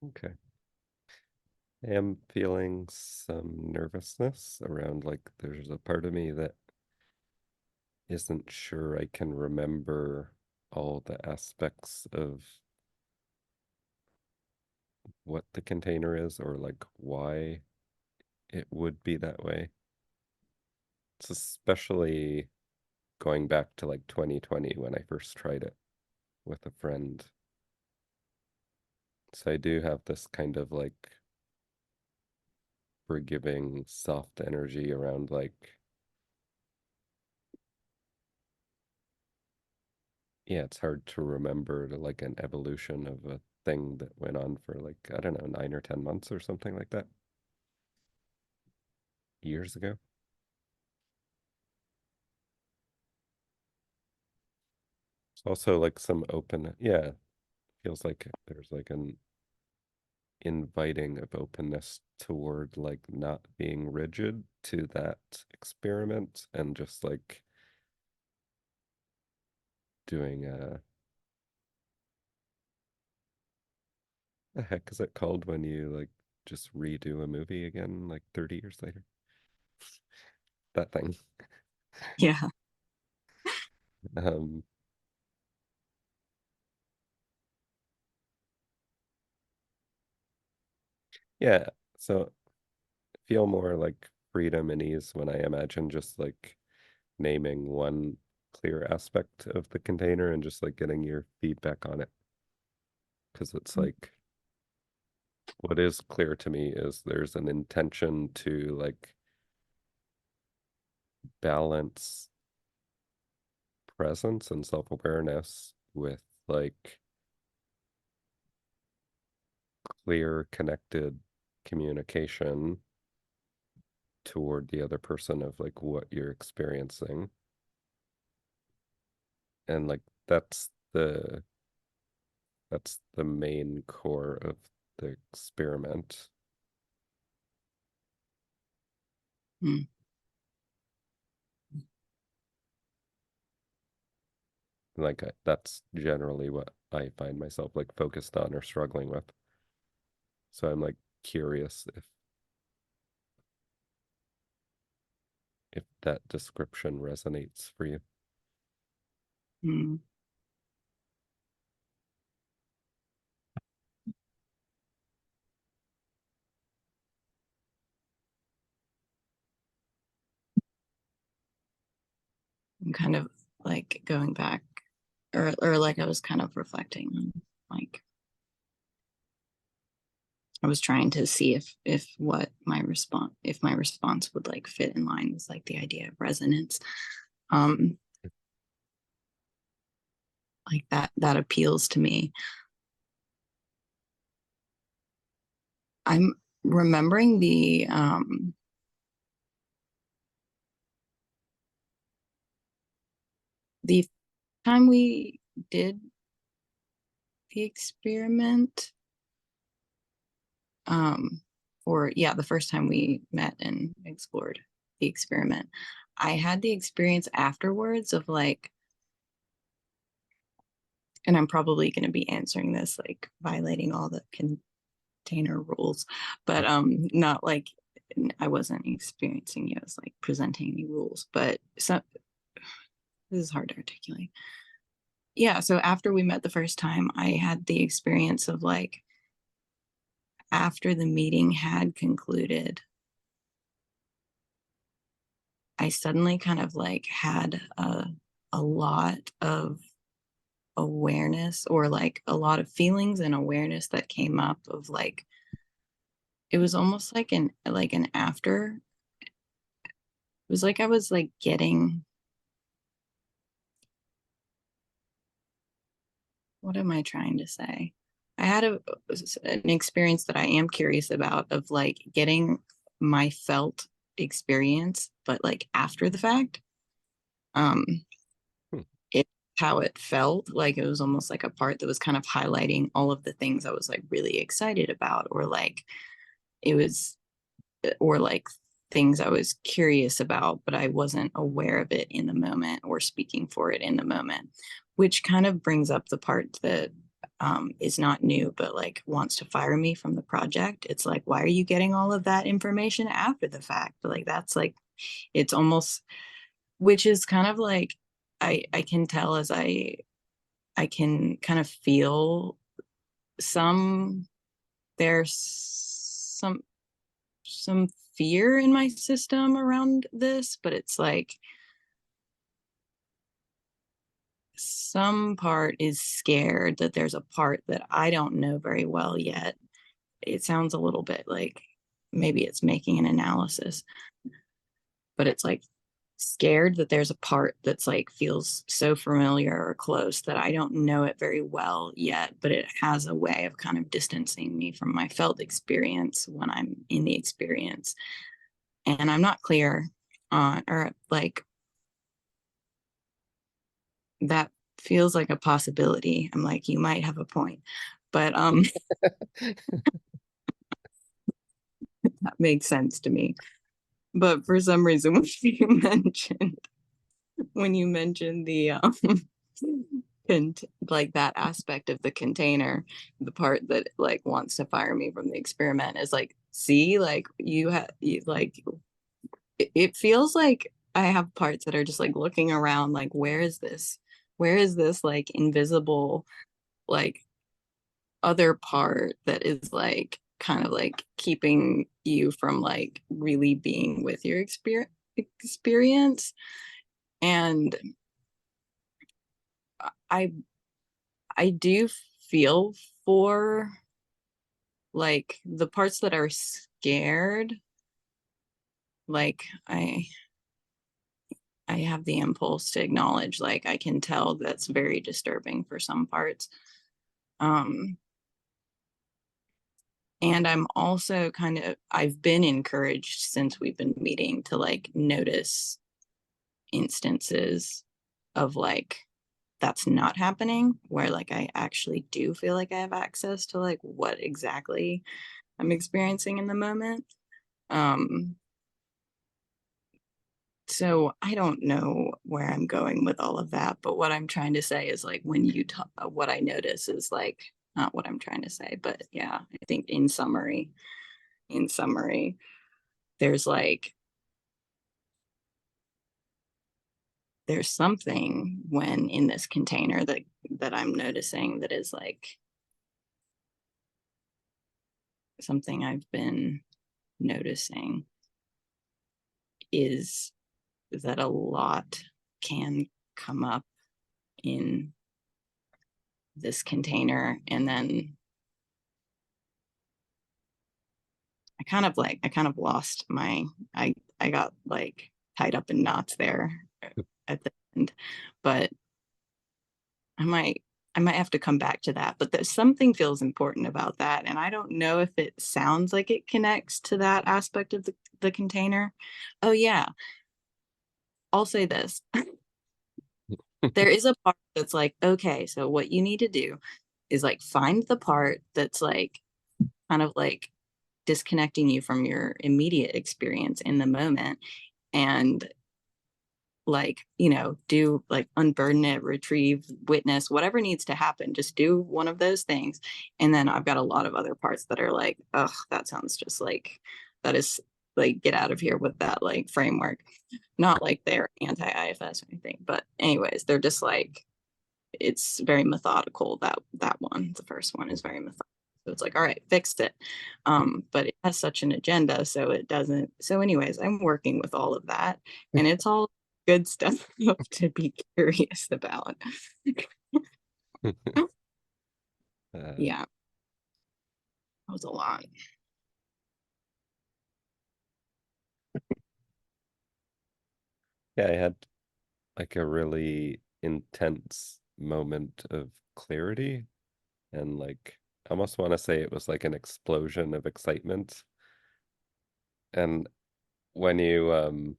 okay. I am feeling some nervousness around like there's a part of me that isn't sure I can remember all the aspects of what the container is or like why it would be that way. It's especially going back to like 2020 when I first tried it with a friend. So I do have this kind of like forgiving, soft energy around like, yeah, it's hard to remember like an evolution of a thing that went on for like, I don't know, 9 or 10 months or something like that years ago. It's also like some open, yeah, feels like there's like an inviting of openness toward like not being rigid to that experiment and just like doing the heck is it called when you like just redo a movie again like 30 years later? That thing. Yeah. Um, yeah, so I feel more like freedom and ease when I imagine just like naming one clear aspect of the container and just like getting your feedback on it. Because it's like what is clear to me is there's an intention to like balance presence and self-awareness with like clear, connected communication toward the other person of like what you're experiencing. And like that's the main core of the experiment. Mm. Like that's generally what I find myself like focused on or struggling with. So I'm like curious if that description resonates for you. Mm. I'm kind of like going back, or like I was kind of reflecting on, like I was trying to see if what my response, if my response would like fit in line with like the idea of resonance. Um, like that appeals to me. I'm remembering the time we did the experiment, um, or yeah, the first time we met and explored the experiment. I had the experience afterwards of like, and I'm probably going to be answering this like violating all the container rules, but not like I wasn't experiencing it as like presenting any rules, but so this is hard to articulate. Yeah, so after we met the first time, I had the experience of like after the meeting had concluded, I suddenly kind of like had a lot of awareness or like a lot of feelings and awareness that came up of like it was almost like an after. It was like I was like getting, what am I trying to say? I had an experience that I am curious about of like getting my felt experience, but like after the fact. Um, Hmm. it how it felt like it was almost like a part that was kind of highlighting all of the things I was like really excited about, or like it was, or like things I was curious about, but I wasn't aware of it in the moment or speaking for it in the moment, which kind of brings up the part that is not new, but like wants to fire me from the project. It's like, why are you getting all of that information after the fact? Like, that's like, it's almost, which is kind of like, I can tell as I can kind of feel some, there's some fear in my system around this, but it's like some part is scared that there's a part that I don't know very well yet. It sounds a little bit like maybe it's making an analysis, but it's like scared that there's a part that's like feels so familiar or close that I don't know it very well yet, but it has a way of kind of distancing me from my felt experience when I'm in the experience. And I'm not clear on, or like that feels like a possibility. I'm like, you might have a point. But That makes sense to me. But for some reason, when you mentioned the like that aspect of the container, the part that like wants to fire me from the experiment is like, see, like you have like it feels like I have parts that are just like looking around, like where is this? Where is this like invisible like other part that is like kind of like keeping you from like really being with your experience? And I I do feel for like the parts that are scared. Like I have the impulse to acknowledge, like I can tell that's very disturbing for some parts. Um, and I'm also kind of I've been encouraged since we've been meeting to like notice instances of like that's not happening where like I actually do feel like I have access to like what exactly I'm experiencing in the moment. Um, so I don't know where I'm going with all of that, but what I'm trying to say is like when you talk, what I notice is like not what I'm trying to say, but yeah, I think in summary, there's like there's something when in this container that I'm noticing that is like something I've been noticing is that a lot can come up in this container and then I kind of lost my I got like tied up in knots there at the end. But I might I might have to come back to that. But there's something feels important about that. And I don't know if it sounds like it connects to that aspect of the container. Oh yeah. I'll say this. There is a part that's like, okay, so what you need to do is like find the part that's like kind of like disconnecting you from your immediate experience in the moment and like do like unburden it, retrieve, witness, whatever needs to happen, just do one of those things. And then I've got a lot of other parts that are like, ugh, that sounds just like that is like get out of here with that like framework. Not like they're anti-IFS or anything, but anyways, they're just like it's very methodical. That one, the first one, is very methodical. So it's like, all right, fixed it. But it has such an agenda, so it doesn't. So, anyways, I'm working with all of that, and it's all good stuff to be curious about. Uh, Yeah, that was a lot. yeah, I had like a really intense moment of clarity and like I almost want to say it was like an explosion of excitement. And when you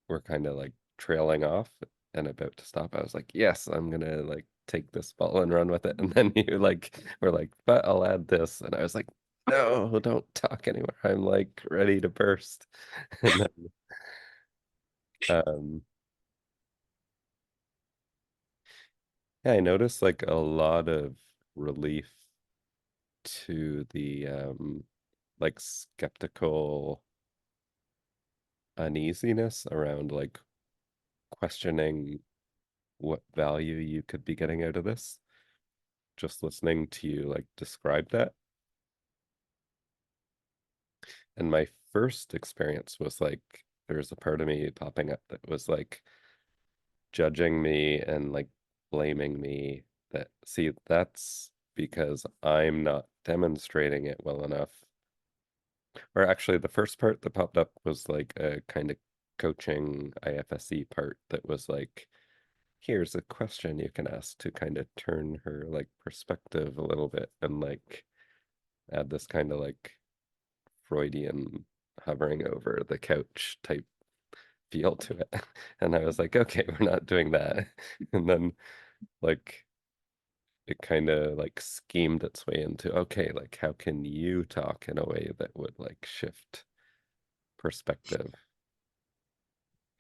were kind of like trailing off and about to stop, I was like, yes, I'm gonna like take this ball and run with it. And then you like were like, but I'll add this. And I was like, no, don't talk anymore. I'm like ready to burst. And then um yeah, I noticed like a lot of relief to the like skeptical uneasiness around like questioning what value you could be getting out of this. Just listening to you like describe that. And my first experience was like there was a part of me popping up that was like judging me and like blaming me that see that's because I'm not demonstrating it well enough. Or actually the first part that popped up was like a kind of coaching IFSE part that was like here's a question you can ask to kind of turn her like perspective a little bit and like add this kind of like Freudian hovering over the couch type feel to it. And I was like, okay, we're not doing that. And then like it kind of like schemed its way into, okay, like how can you talk in a way that would like shift perspective?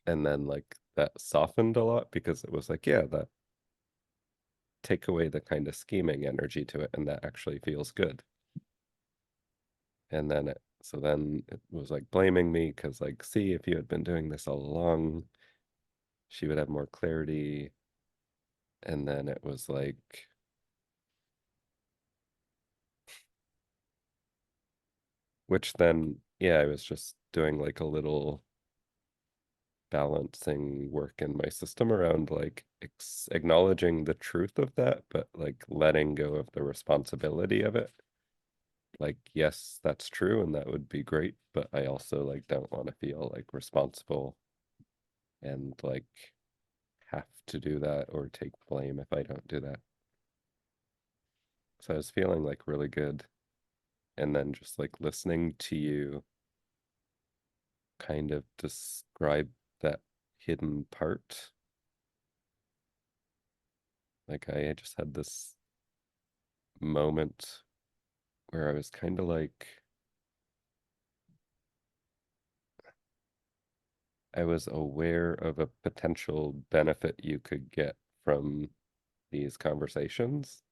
And then like that softened a lot because it was like, yeah, that take away the kind of scheming energy to it, and that actually feels good. And then it was like blaming me because like, see, if you had been doing this all along, she would have more clarity. And then it was like, which then, yeah, I was just doing like a little balancing work in my system around like acknowledging the truth of that, but like letting go of the responsibility of it. Like, yes, that's true, and that would be great, but I also like don't want to feel like responsible and like have to do that or take blame if I don't do that. So I was feeling like really good. And then just like listening to you kind of describe that hidden part. Like I just had this moment where I was kind of like, I was aware of a potential benefit you could get from these conversations.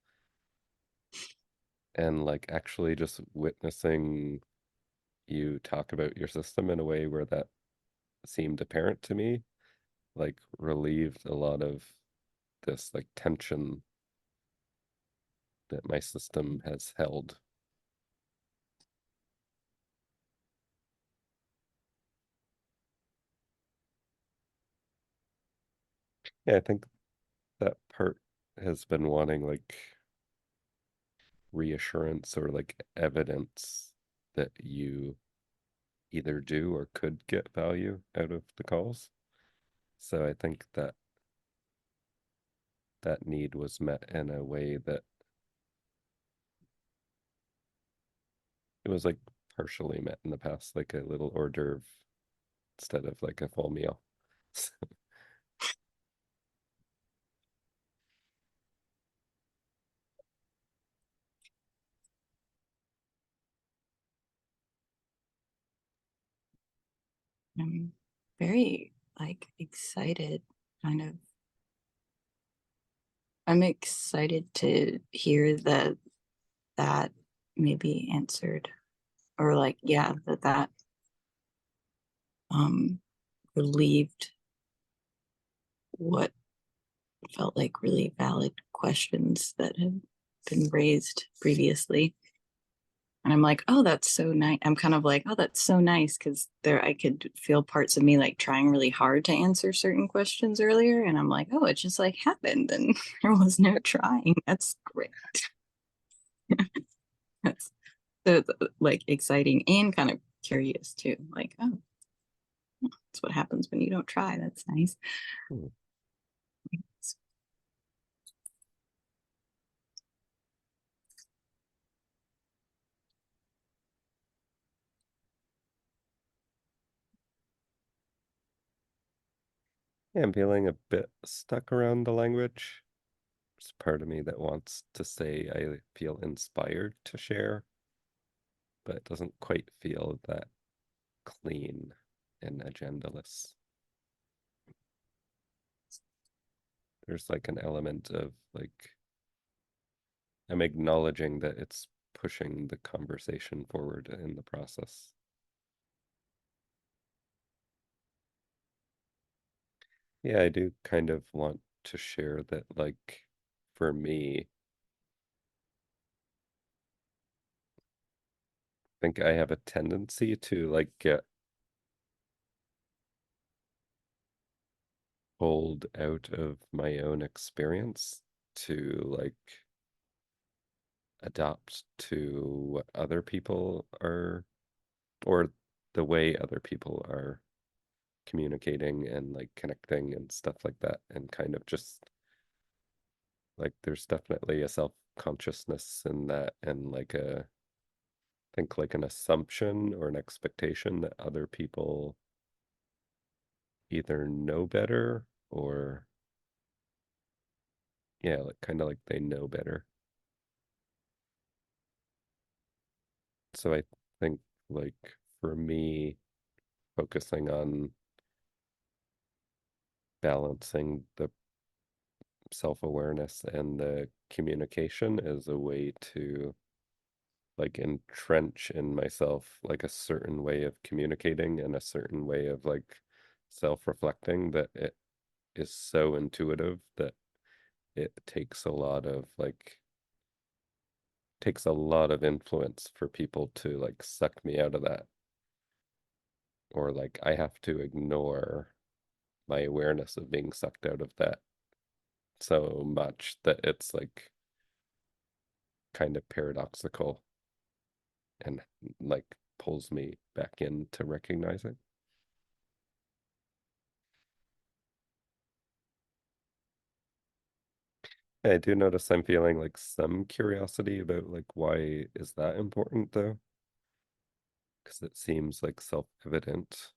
And like actually just witnessing you talk about your system in a way where that seemed apparent to me, like relieved a lot of this like tension that my system has held. Yeah, I think that part has been wanting like reassurance or like evidence that you either do or could get value out of the calls. So I think that that need was met in a way that it was like partially met in the past, like a little hors d'oeuvre instead of like a full meal. I'm very like excited, kind of. I'm excited to hear that that maybe answered, or like, yeah, that um relieved what felt like really valid questions that had been raised previously. And I'm like, oh, that's so nice. I'm kind of like, oh, that's so nice because there I could feel parts of me like trying really hard to answer certain questions earlier. And I'm like, oh, it just like happened and there was no trying. That's great. That's so like exciting and kind of curious too. Like, oh, that's what happens when you don't try. That's nice. Hmm. Yeah, I'm feeling a bit stuck around the language. There's part of me that wants to say I feel inspired to share, but it doesn't quite feel that clean and agendaless. There's like an element of like I'm acknowledging that it's pushing the conversation forward in the process. Yeah, I do kind of want to share that, like, for me, I think I have a tendency to like get pulled out of my own experience to like adopt to what other people are, or the way other people are communicating and like connecting and stuff like that, and kind of just like there's definitely a self-consciousness in that, and like a think like an assumption or an expectation that other people either know better or Yeah, like kind of like they know better. So I think like for me, focusing on balancing the self-awareness and the communication is a way to like entrench in myself like a certain way of communicating and a certain way of like self-reflecting that it is so intuitive that it takes a lot of influence for people to like suck me out of that, or like I have to ignore my awareness of being sucked out of that so much that it's like kind of paradoxical and like pulls me back into recognizing. I do notice I'm feeling like some curiosity about like why is that important though? Because it seems like self-evident.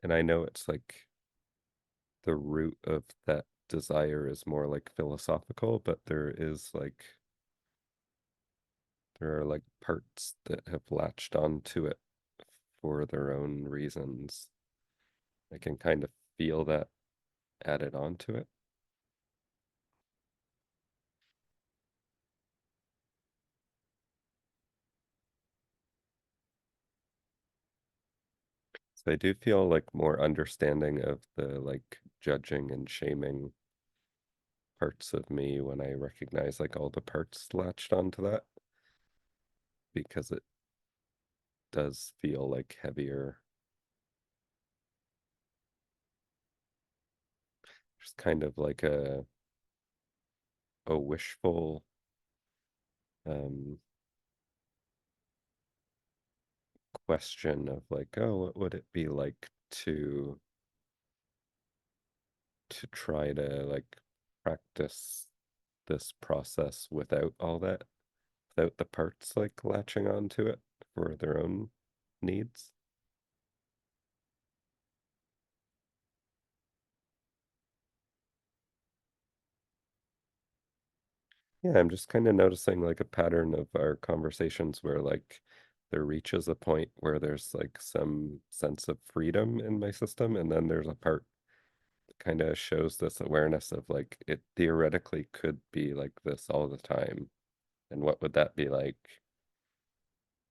And I know it's like the root of that desire is more like philosophical, but there are like parts that have latched onto it for their own reasons. I can kind of feel that added onto it. So I do feel like more understanding of the like judging and shaming parts of me when I recognize like all the parts latched onto that, because it does feel like heavier. Just kind of like a wishful um question of like, oh, what would it be like to try to like practice this process without all that, without the parts like latching onto it for their own needs. Yeah, I'm just kind of noticing like a pattern of our conversations where like there reaches a point where there's like some sense of freedom in my system, and then there's a part that kind of shows this awareness of like it theoretically could be like this all the time. And what would that be like?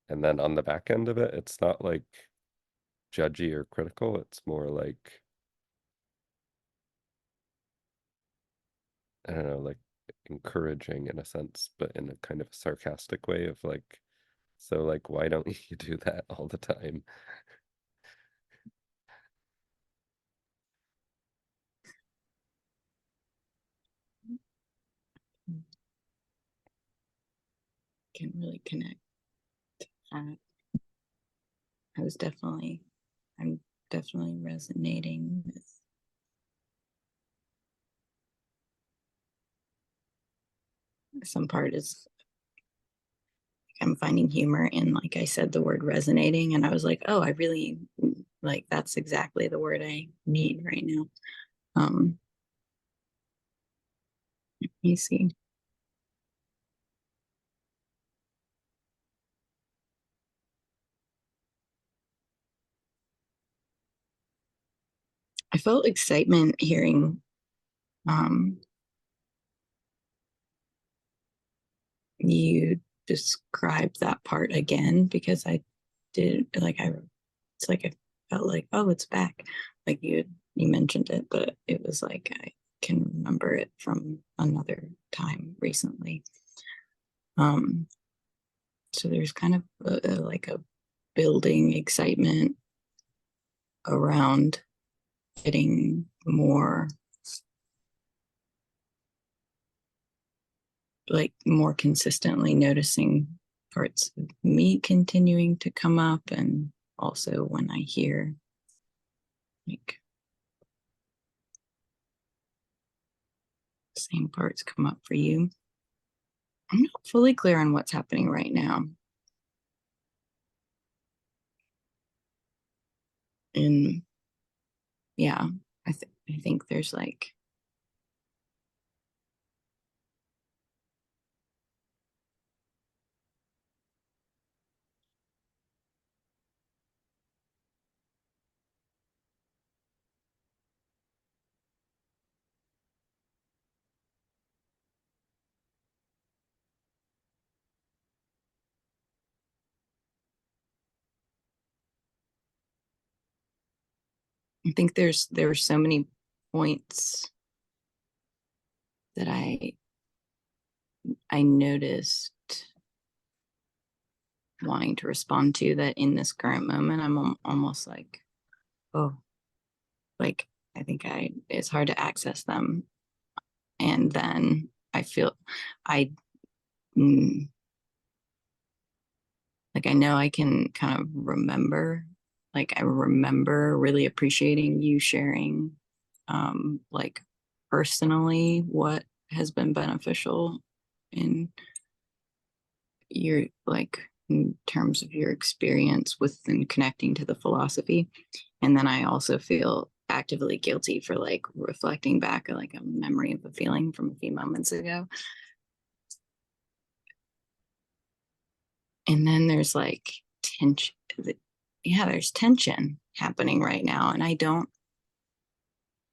And then on the back end of it, it's not like judgy or critical. It's more like, I don't know, like encouraging in a sense, but in a kind of sarcastic way of like, so like, why don't you do that all the time? Can really connect. I was definitely, I'm definitely resonating with some part is I'm finding humor in, like I said, the word resonating. And I was like, oh, I really like that's exactly the word I need right now. Um, you see, I felt excitement hearing um, you describe that part again because I did like I it's like I felt like oh it's back like you mentioned it but it was like I can remember it from another time recently. Um, so there's kind of like a building excitement around getting more like more consistently noticing parts of me continuing to come up and also when I hear like same parts come up for you. I'm not fully clear on what's happening right now. And yeah, I think there's like I think there's so many points that I noticed wanting to respond to that in this current moment I'm almost like, oh, like I think I it's hard to access them. And then I feel I mm, like I know I can kind of remember, like I remember really appreciating you sharing like personally what has been beneficial in your like in terms of your experience within connecting to the philosophy. And then I also feel actively guilty for like reflecting back like a memory of a feeling from a few moments ago. And then there's like tension. Yeah, there's tension happening right now. And I don't,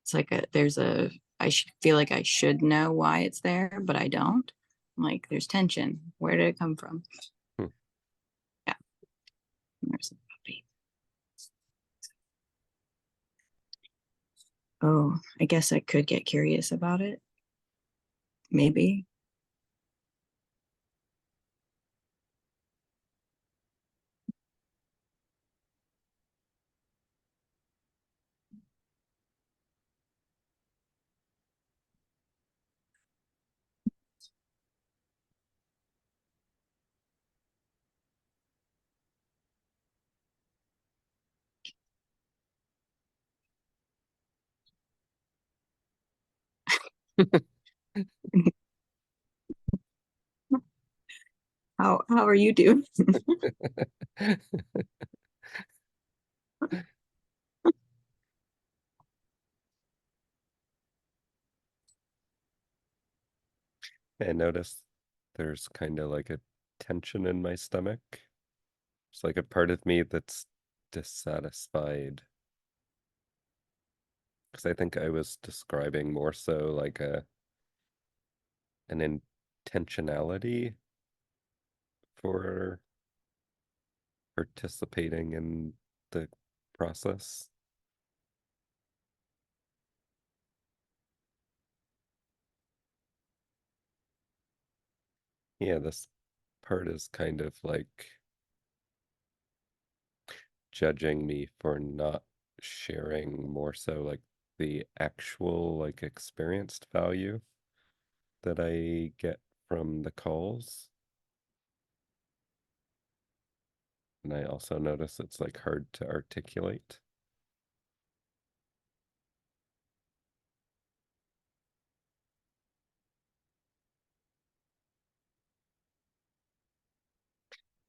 it's like there's I feel like I should know why it's there, but I don't. I'm like, there's tension. Where did it come from? Hmm. Yeah, there's a puppy. Oh, I guess I could get curious about it. Maybe. How are you doing? I notice there's kind of like a tension in my stomach. It's like a part of me that's dissatisfied because I think I was describing more so like an intentionality for participating in the process. Yeah, this part is kind of like judging me for not sharing more so like the actual like experienced value that I get from the calls. And I also notice it's like hard to articulate.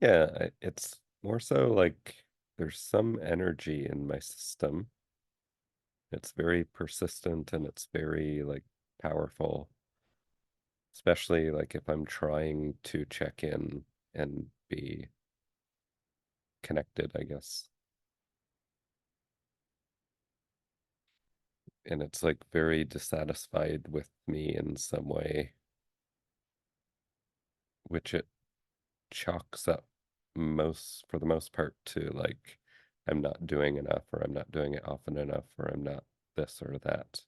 Yeah, it's more so like there's some energy in my system. It's very persistent and it's very like powerful, especially like if I'm trying to check in and be connected, I guess. And it's like very dissatisfied with me in some way, which it chalks up most for the most part to like I'm not doing enough or I'm not doing it often enough or I'm not this or that.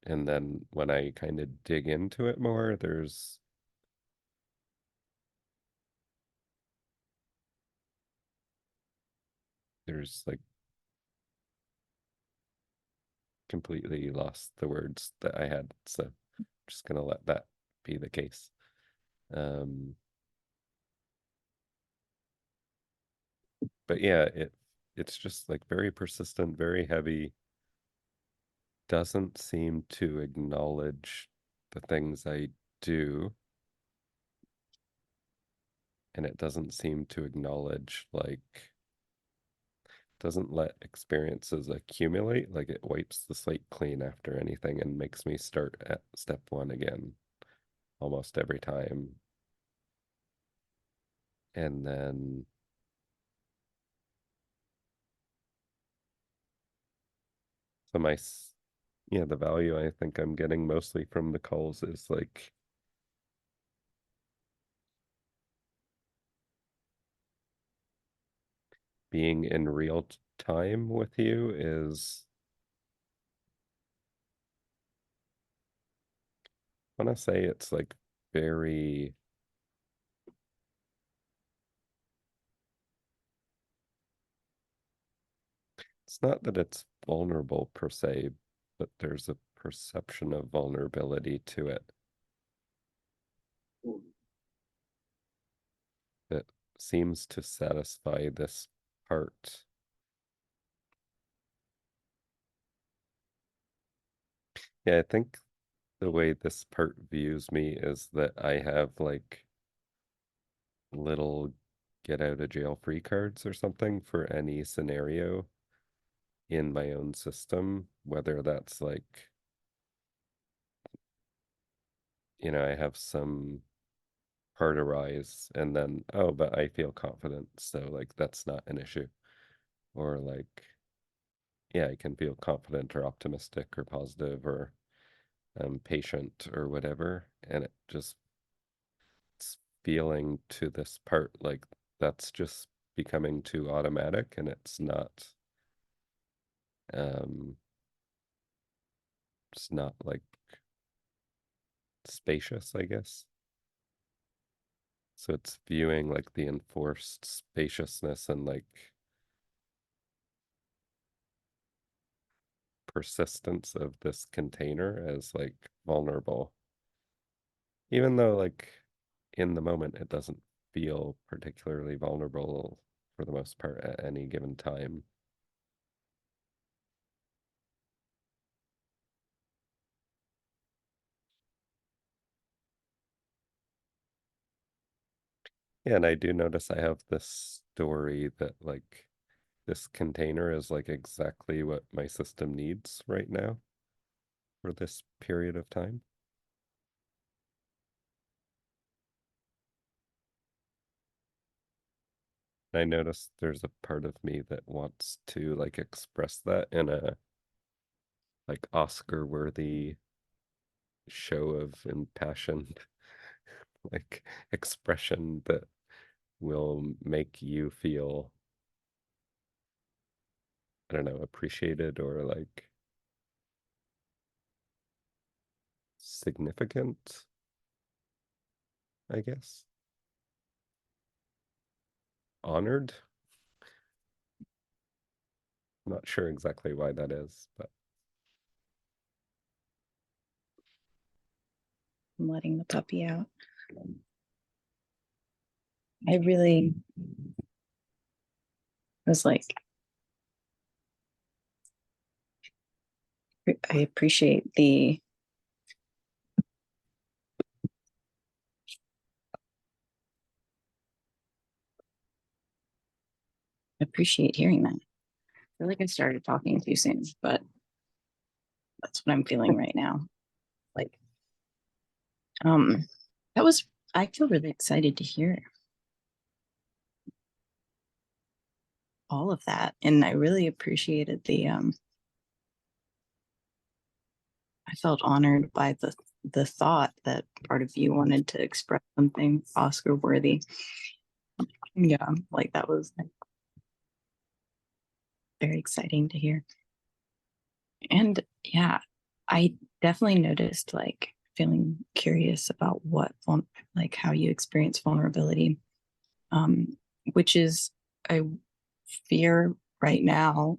And then when I kind of dig into it more, there's like completely lost the words that I had. So I'm just gonna let that be the case. Um, but yeah, it's just like very persistent, very heavy, doesn't seem to acknowledge the things I do, and it doesn't seem to acknowledge like doesn't let experiences accumulate. Like it wipes the slate clean after anything and makes me start at step one again almost every time. And then, so yeah, the value I think I'm getting mostly from the calls is like being in real time with you is, I want to say it's like very, it's not that it's vulnerable per se, but there's a perception of vulnerability to it that seems to satisfy this part. Yeah, I think the way this part views me is that I have like little get out of jail free cards or something for any scenario in my own system, whether that's like, I have some part arise and then, oh, but I feel confident. So, like, that's not an issue. Or, like, yeah, I can feel confident or optimistic or positive or patient or whatever. And it's feeling to this part like that's just becoming too automatic and um, it's not like spacious, I guess. So it's viewing like the enforced spaciousness and like persistence of this container as like vulnerable, even though like in the moment it doesn't feel particularly vulnerable for the most part at any given time. Yeah, and I do notice I have this story that like this container is like exactly what my system needs right now for this period of time. I notice there's a part of me that wants to like express that in a like Oscar worthy show of impassioned like expression that will make you feel, I don't know, appreciated or like significant, I guess. Honored. I'm not sure exactly why that is, but I'm letting the puppy out. I really was like, I appreciate hearing that. I feel like I started talking too soon, but that's what I'm feeling right now. Like, um, that was, I feel really excited to hear all of that. And I really appreciated I felt honored by the thought that part of you wanted to express something Oscar worthy. Yeah, like that was like, very exciting to hear. And yeah, I definitely noticed like feeling curious about like how you experience vulnerability, um, which is I fear right now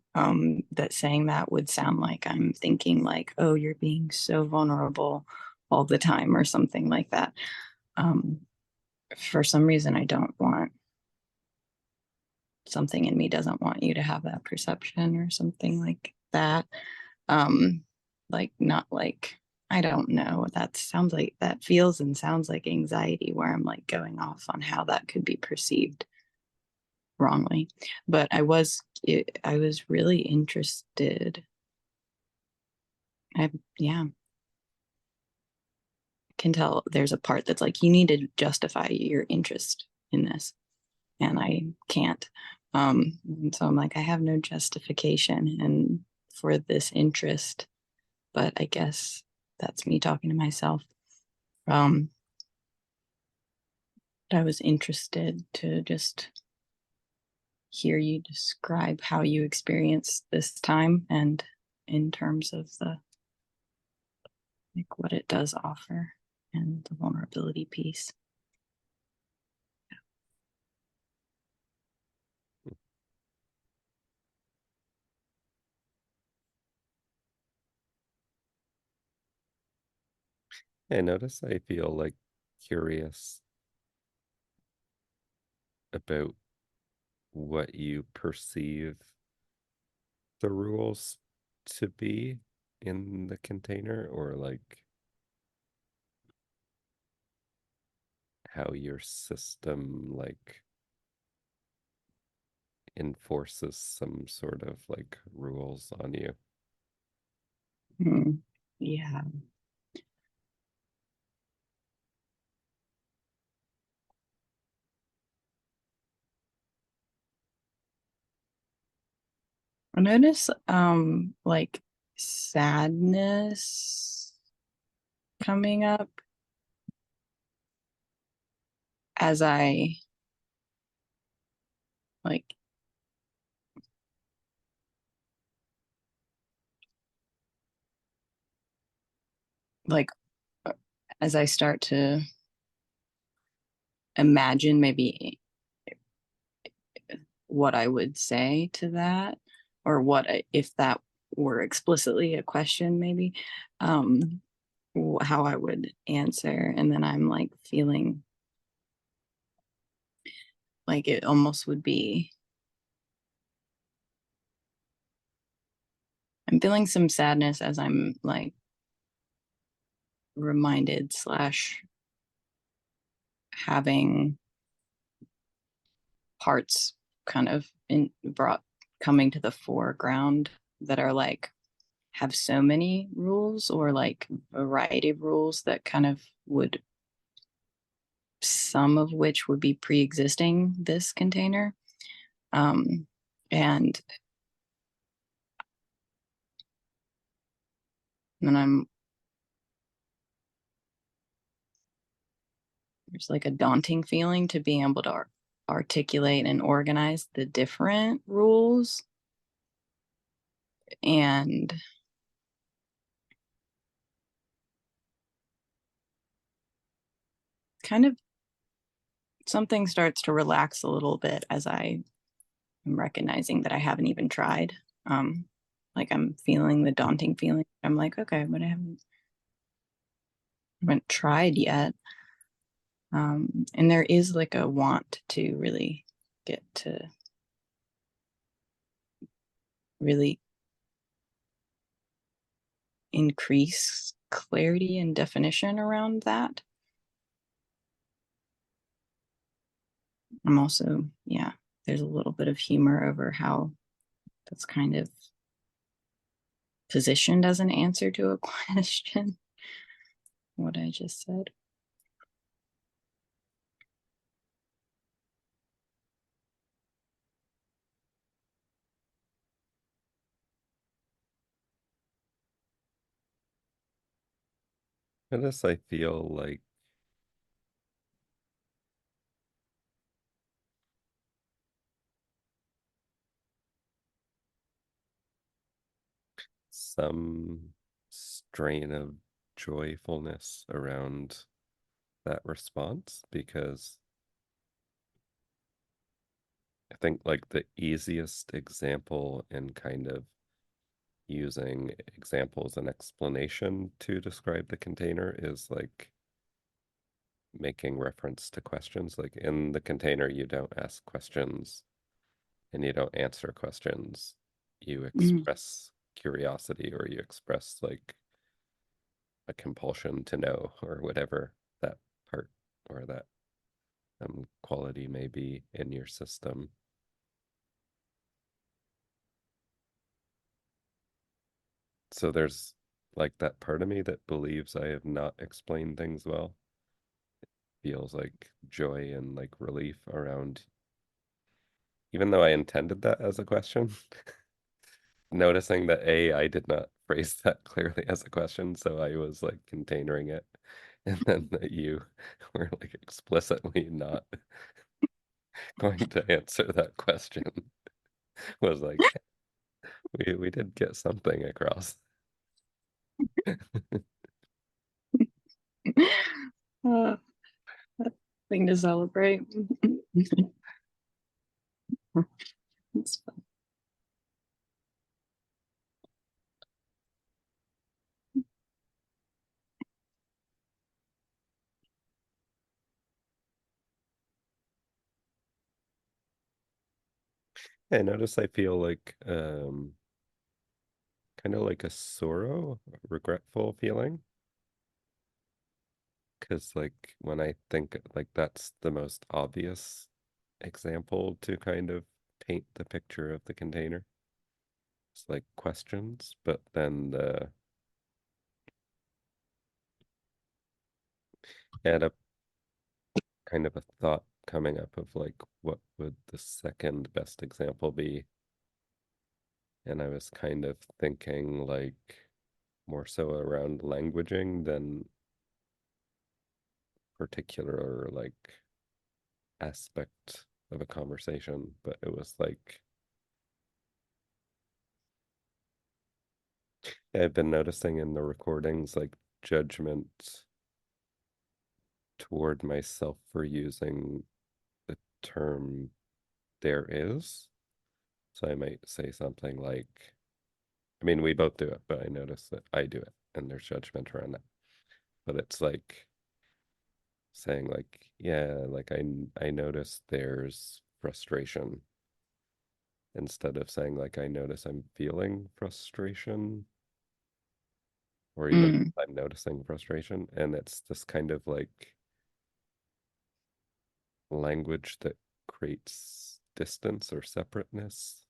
that saying that would sound like I'm thinking like, oh, you're being so vulnerable all the time or something like that. Um, for some reason, I don't want something in me doesn't want you to have that perception or something like that. Um, like not like I don't know. That sounds like that feels and sounds like anxiety where I'm like going off on how that could be perceived. wrongly. But I was really interested. I yeah, can tell there's a part that's like you need to justify your interest in this, and I can't. And so I'm like, I have no justification and for this interest, but I guess that's me talking to myself. Um, I was interested to just hear you describe how you experienced this time and in terms of the like what it does offer and the vulnerability piece. I notice I feel like curious about what you perceive the rules to be in the container, or like how your system like enforces some sort of like rules on you. Mm, yeah. I notice like sadness coming up as I like like as I start to imagine maybe what I would say to that, or if that were explicitly a question, maybe um, how I would answer. And then I'm like feeling like it almost would be, I'm feeling some sadness as I'm like reminded slash having parts kind of brought coming to the foreground that are like have so many rules or like variety of rules that kind of would some of which would be pre-existing this container. Um, and then there's like a daunting feeling to being able to articulate and organize the different rules and kind of something starts to relax a little bit as I am recognizing that I haven't even tried. Um, like I'm feeling the daunting feeling. I'm like, okay, but I haven't tried yet. And there is like a want to really get to really increase clarity and definition around that. I'm also, yeah, there's a little bit of humor over how that's kind of positioned as an answer to a question, what I just said. And this I feel like some strain of joyfulness around that response, because I think like the easiest example in kind of using examples and explanation to describe the container is like making reference to questions. Like in the container, you don't ask questions and you don't answer questions. You Mm, express curiosity, or you express like a compulsion to know, or whatever that part or that quality may be in your system. So there's like that part of me that believes I have not explained things well. Feels like joy and like relief around, even though I intended that as a question, noticing that I did not phrase that clearly as a question, so I was like containering it. And then that you were like explicitly not going to answer that question was like, we did get something across. uh, thing to celebrate. It's fun. I notice I feel like kind of like a sorrow, regretful feeling. Because like when I think like that's the most obvious example to kind of paint the picture of the container. It's like questions, but then add up kind of a thought coming up of like what would the second best example be? And I was kind of thinking like more so around languaging than particular like aspect of a conversation, but it was like I've been noticing in the recordings like judgment toward myself for using the term there is. So I might say something like, I mean, we both do it, but I notice that I do it and there's judgment around that. But it's like saying like, yeah, like I notice there's frustration instead of saying like I notice I'm feeling frustration or even Mm, I'm noticing frustration. And it's this kind of like language that creates distance or separateness,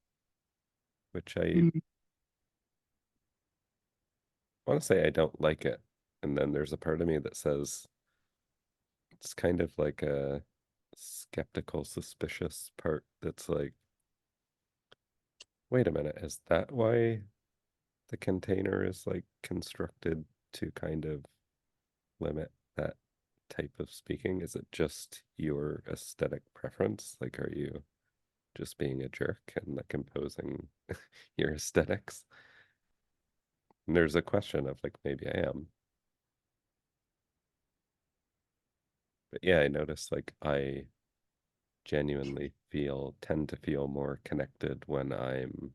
which I mm, want to say I don't like it. And then there's a part of me that says it's kind of like a skeptical, suspicious part that's like, wait a minute, is that why the container is like constructed to kind of limit that type of speaking? Is it just your aesthetic preference? Like, are you just being a jerk and like imposing your aesthetics? And there's a question of like, maybe I am. But yeah, I noticed like I genuinely tend to feel more connected when I'm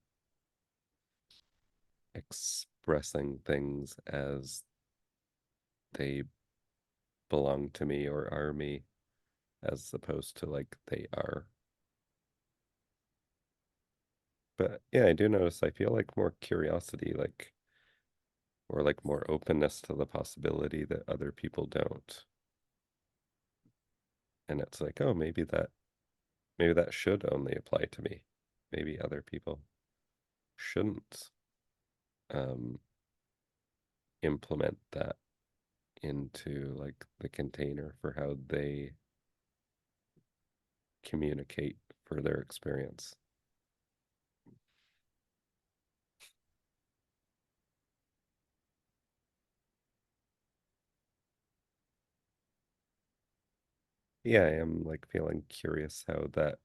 expressing things as they belong to me or are me, as opposed to like they are. But yeah, I do notice I feel like more curiosity, like, or like more openness to the possibility that other people don't. And it's like, oh, maybe that should only apply to me. Maybe other people shouldn't um implement that into like the container for how they communicate for their experience. Yeah, I am like feeling curious how that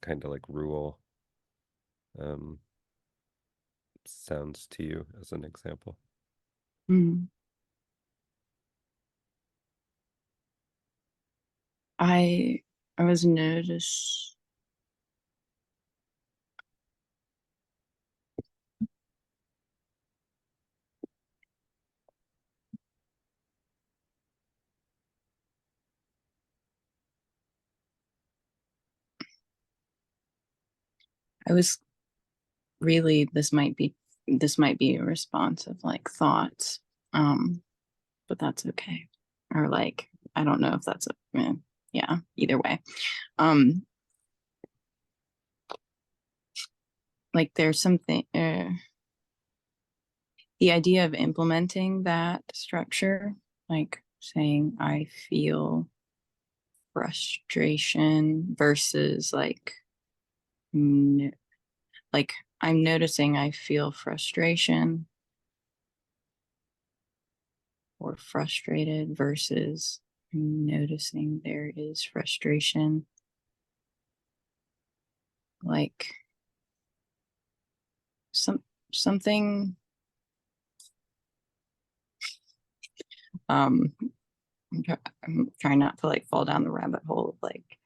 kind of like rule um sounds to you as an example. mm. I I was notice I was really this might be a response of like thoughts. Um, but that's okay. Or like I don't know if that's yeah, either way. Um, like there's something the idea of implementing that structure, like saying I feel frustration versus like I'm noticing I feel frustration or frustrated versus noticing there is frustration. Like some something um I'm trying not to like fall down the rabbit hole of like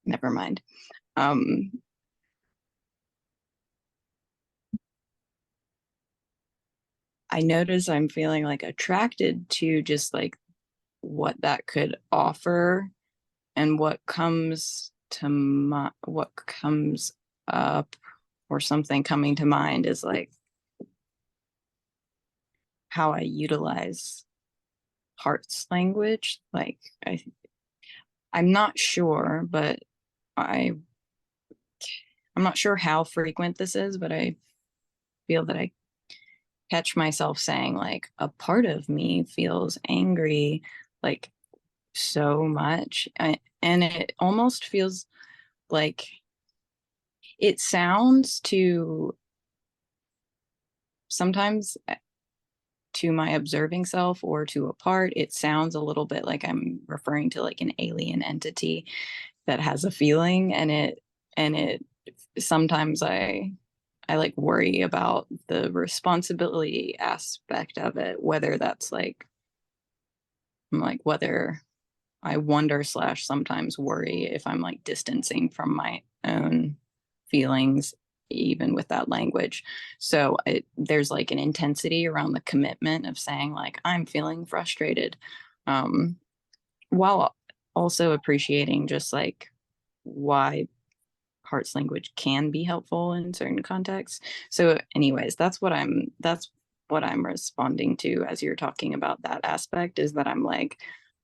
never mind. Um I notice I'm feeling like attracted to just like what that could offer and what comes up or something coming to mind is like how I utilize heart's language. Like I'm not sure, but I I'm not sure how frequent this is, but I feel that I catch myself saying like a part of me feels angry like so much. And it almost feels like it sounds to sometimes to my observing self or to a part, it sounds a little bit like I'm referring to like an alien entity that has a feeling and it sometimes I like worry about the responsibility aspect of it, whether that's like whether I wonder slash sometimes worry if I'm like distancing from my own feelings, even with that language. So there's like an intensity around the commitment of saying like I'm feeling frustrated, um, while also appreciating just like why heart's language can be helpful in certain contexts. So, anyways, that's what I'm responding to as you're talking about that aspect is that I'm like,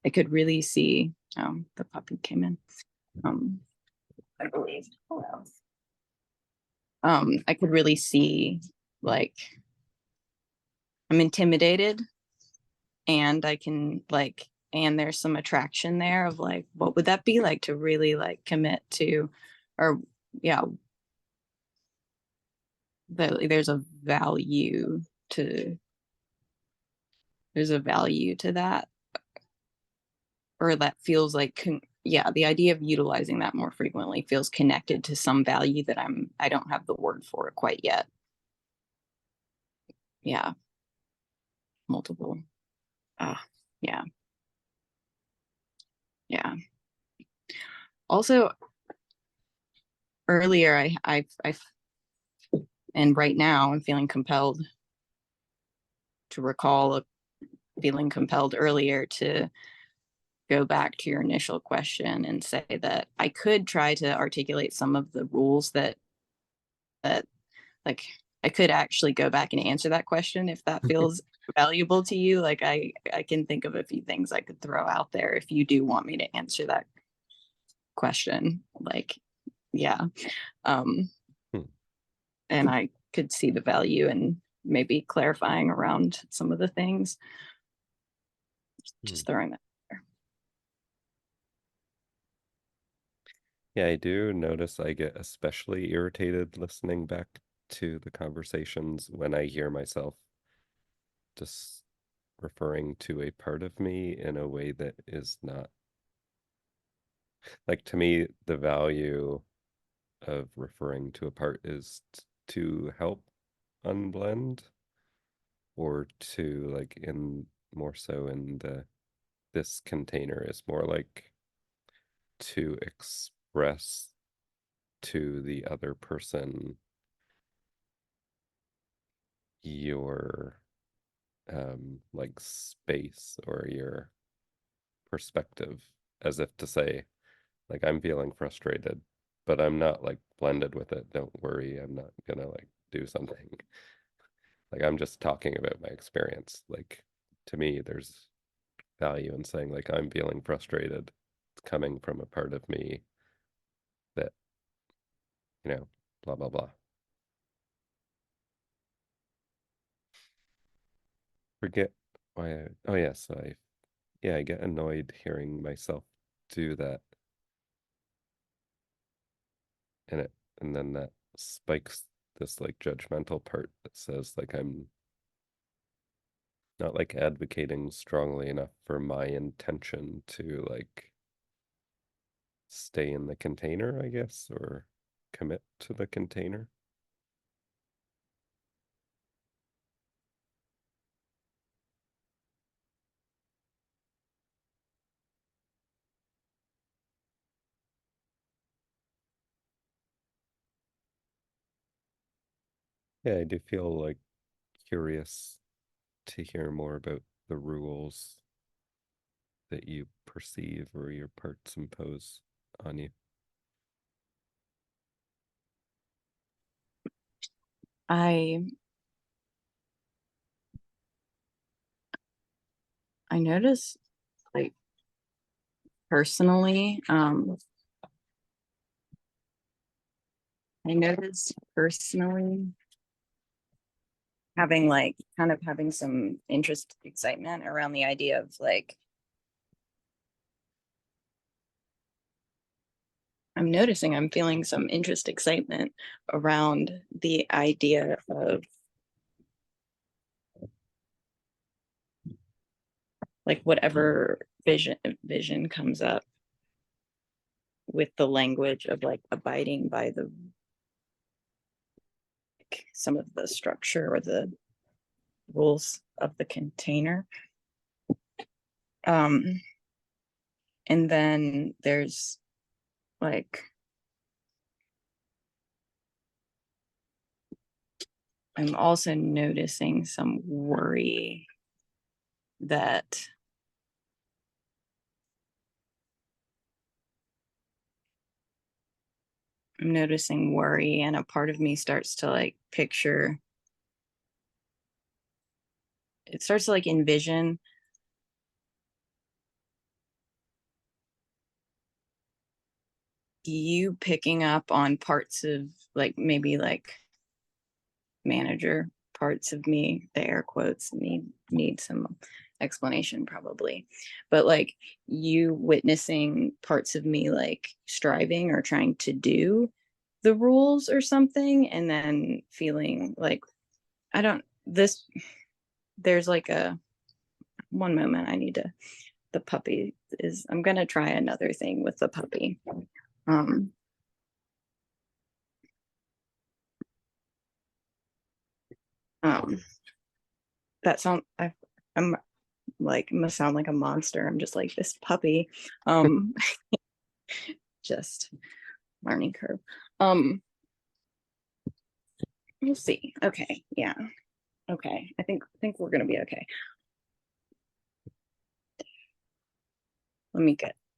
I could really see. The puppy came in. Um, I believe. Hello. I could really see like I'm intimidated, and I can like, and there's some attraction there of like, what would that be like to really like commit to, or yeah, there's a value to there's a value to that, or that feels like yeah, the idea of utilizing that more frequently feels connected to some value that I don't have the word for it quite yet. Yeah, multiple. Yeah, yeah. Also, earlier I and right now I'm feeling compelled to recall feeling compelled earlier to go back to your initial question and say that I could try to articulate some of the rules that like I could actually go back and answer that question if that feels valuable to you. Like I can think of a few things I could throw out there if you do want me to answer that question. Like yeah. Um Hmm. and I could see the value in maybe clarifying around some of the things. Hmm. Just throwing that there. Yeah, I do notice I get especially irritated listening back to the conversations when I hear myself just referring to a part of me in a way that is not like to me, the value of referring to a part is to help unblend or to like in more so in this container is more like to express to the other person your like space or your perspective as if to say like I'm feeling frustrated but I'm not like blended with it, don't worry, I'm not gonna like do something. Like I'm just talking about my experience. Like to me there's value in saying like I'm feeling frustrated. It's coming from a part of me that blah, blah, blah. Forget why oh yeah, yeah, I get annoyed hearing myself do that in it. And then that spikes this like judgmental part that says like I'm not like advocating strongly enough for my intention to like stay in the container, I guess, or commit to the container. Yeah, I do feel like curious to hear more about the rules that you perceive or your parts impose on you. I I notice like personally, I notice personally having like kind of having some interest, excitement around the idea of like I'm noticing I'm feeling some interest, excitement around the idea of like whatever vision comes up with the language of like abiding by the like, some of the structure or the rules of the container. Um, and then there's like I'm also noticing some worry that I'm noticing worry, and a part of me starts to like picture, it starts to like envision you picking up on parts of like maybe like manager parts of me, the air quotes need some explanation probably, but like you witnessing parts of me like striving or trying to do the rules or something, and then feeling like I don't this there's like a one moment I need to the puppy is I'm gonna try another thing with the puppy. um um that sound I'm like must sound like a monster. I'm just like this puppy. um just learning curve. um we'll see. Okay, yeah, okay, I think we're gonna be okay.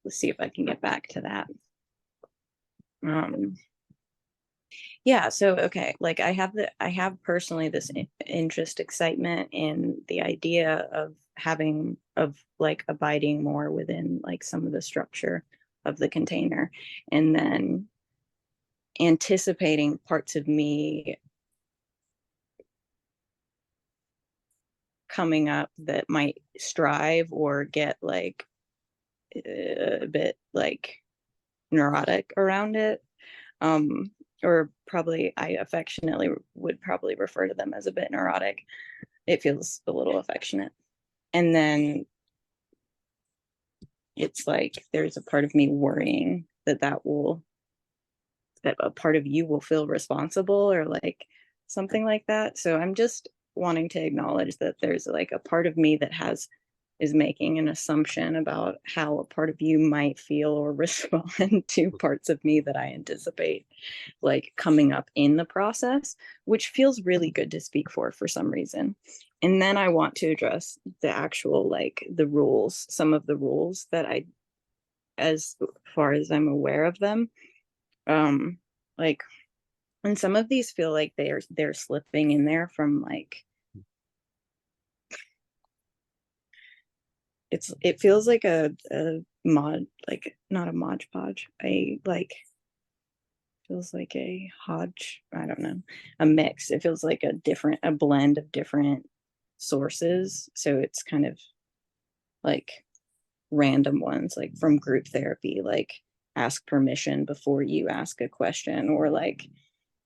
Let's see if I can get back to that. um yeah, so okay, like I have personally this interest, excitement in the idea of having of like abiding more within like some of the structure of the container, and then anticipating parts of me coming up that might strive or get like a bit like neurotic around it. um or probably I affectionately would probably refer to them as a bit neurotic. It feels a little affectionate. And then it's like there's a part of me worrying that a part of you will feel responsible or like something like that. So I'm just wanting to acknowledge that there's like a part of me that has is making an assumption about how a part of you might feel or respond to parts of me that I anticipate like coming up in the process, which feels really good to speak for some reason. And then I want to address the actual like the rules, some of the rules that I, as far as I'm aware of them, um like, and some of these feel like they're slipping in there from like it feels like a mod, like not a mod podge, a like feels like a hodge, I don't know, a mix. It feels like a blend of different sources. So it's kind of like random ones, like from group therapy, like ask permission before you ask a question, or like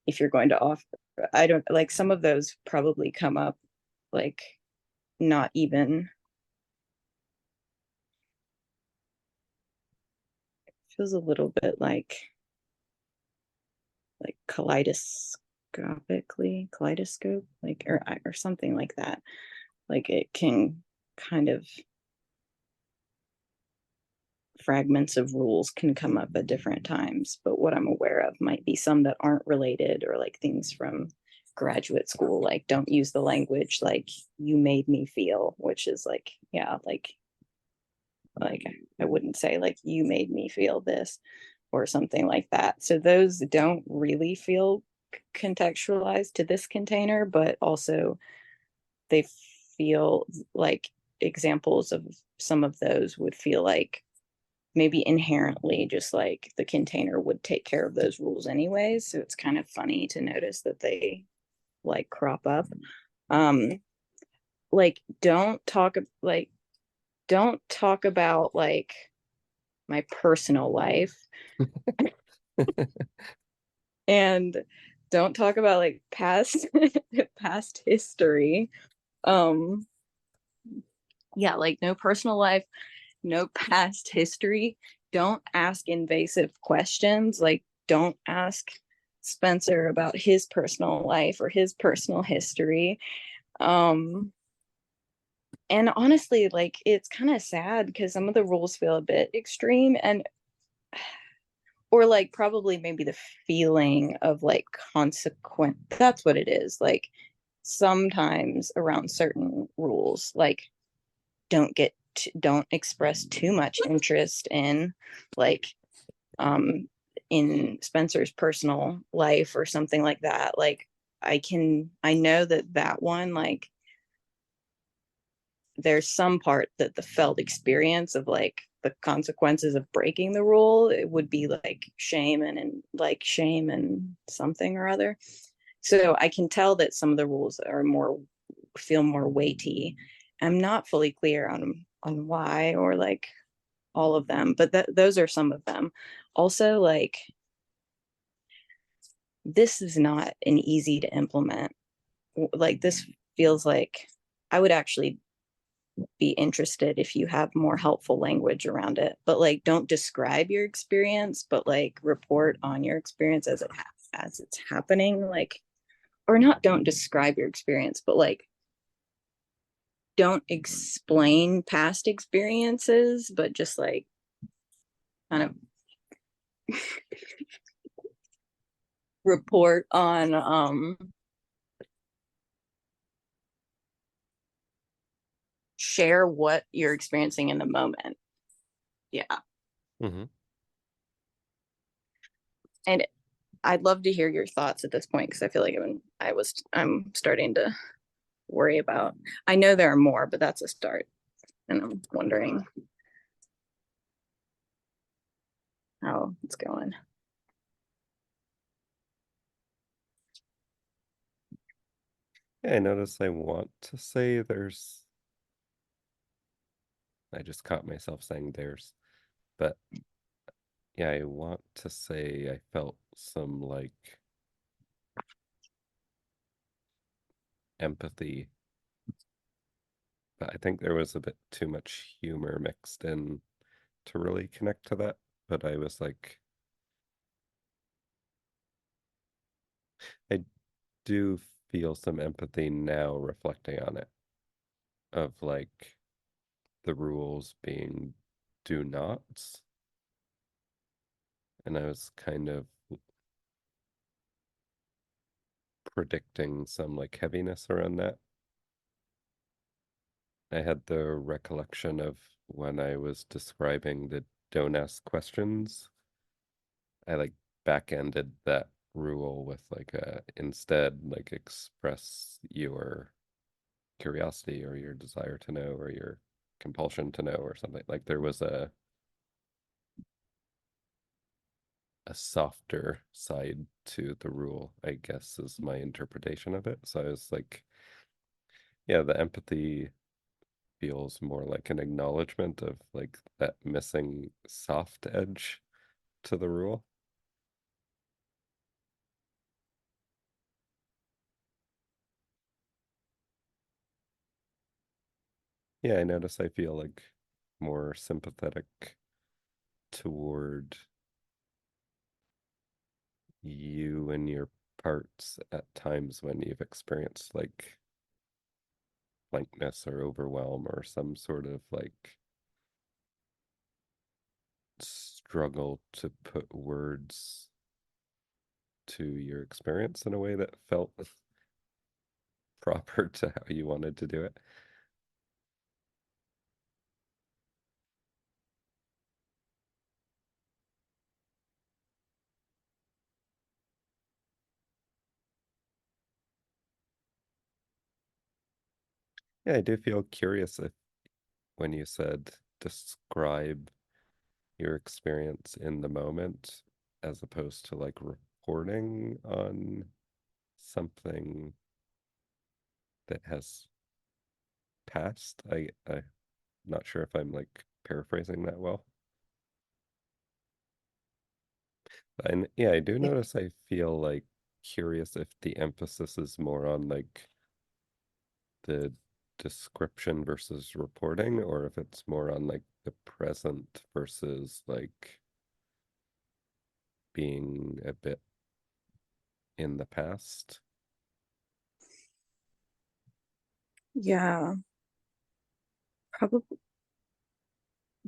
if you're going to offer, I don't like some of those probably come up like not even feels a little bit like kaleidoscope like or something like that, like it can kind of fragments of rules can come up at different times, but what I'm aware of might be some that aren't related, or like things from graduate school, like don't use the language like you made me feel, which is like, yeah, like I wouldn't say like you made me feel this or something like that. So those don't really feel contextualized to this container, but also they feel like examples of some of those would feel like maybe inherently just like the container would take care of those rules anyways. So it's kind of funny to notice that they like crop up. Um like don't talk about like my personal life, and don't talk about like past past history. Um yeah, like no personal life, no past history. Don't ask invasive questions. Like, don't ask Spencer about his personal life or his personal history. Um, and honestly, like, it's kind of sad because some of the rules feel a bit extreme, and or like probably maybe the feeling of like consequent. That's what it is. Like, sometimes around certain rules, like, don't express too much interest like um in Spencer's personal life or something like that. Like I know that that one, like there's some part that the felt experience of like the consequences of breaking the rule, it would be like shame and something or other. So I can tell that some of the rules are more feel more weighty. I'm not fully clear on why or like all of them, but those are some of them. Also, like this is not an easy to implement. Like this feels like I would actually be interested if you have more helpful language around it. But like don't describe your experience, but like report on your experience as it's happening. Like or not don't describe your experience, but like don't explain past experiences, but just like kind of report on share what you're experiencing in the moment. Yeah. Hmm. And I'd love to hear your thoughts at this point because I feel like I'm starting to worry about. I know there are more, but that's a start, and I'm wondering how it's going. Yeah, I notice I want to say there's, I just caught myself saying there's, but yeah, I want to say I felt some like empathy, but I think there was a bit too much humor mixed in to really connect to that. But I was like, I do feel some empathy now reflecting on it, of like the rules being do nots. And I was kind of predicting some like heaviness around that. I had the recollection of when I was describing the don't ask questions, I like back-ended that rule with like a instead like express your curiosity or your desire to know or your compulsion to know or something. Like there was a a softer side to the rule, I guess, is my interpretation of it. So I was like, yeah, the empathy feels more like an acknowledgement of like that missing soft edge to the rule. Yeah, I notice I feel like more sympathetic toward you and your parts at times when you've experienced like blankness or overwhelm or some sort of like struggle to put words to your experience in a way that felt proper to how you wanted to do it. Yeah, I do feel curious if when you said describe your experience in the moment as opposed to like reporting on something that has passed. I'm not sure if I'm like paraphrasing that well. And yeah, I do Yeah. notice I feel like curious if the emphasis is more on like the description versus reporting, or if it's more on like the present versus like being a bit in the past. Yeah, probably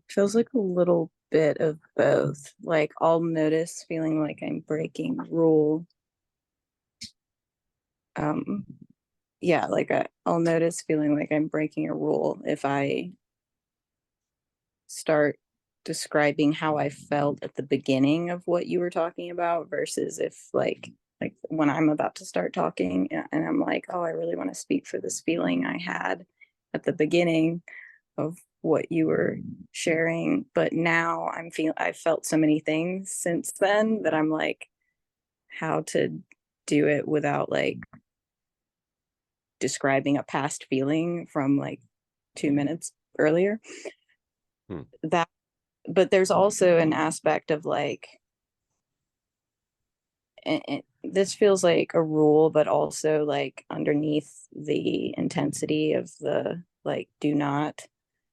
feels like a little bit of both. Like I'll notice feeling like I'm breaking rule. Um, yeah, like I'll notice feeling like I'm breaking a rule if I start describing how I felt at the beginning of what you were talking about versus if like when I'm about to start talking and I'm like, oh, I really want to speak for this feeling I had at the beginning of what you were sharing, but now I felt so many things since then that I'm like how to do it without like describing a past feeling from like 2 minutes earlier. Hmm. That but there's also an aspect of like this feels like a rule, but also like underneath the intensity of the like do not,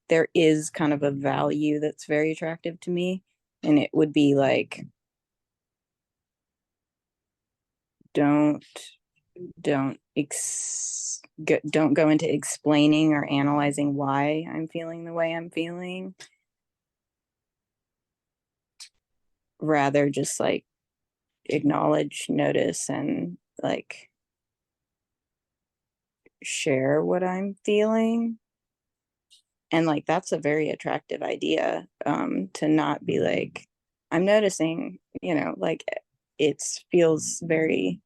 there is kind of a value that's very attractive to me. And it would be like, don't don't go into explaining or analyzing why I'm feeling the way I'm feeling. Rather just like acknowledge, notice, and like share what I'm feeling. And like that's a very attractive idea, to not be like I'm noticing, like it feels very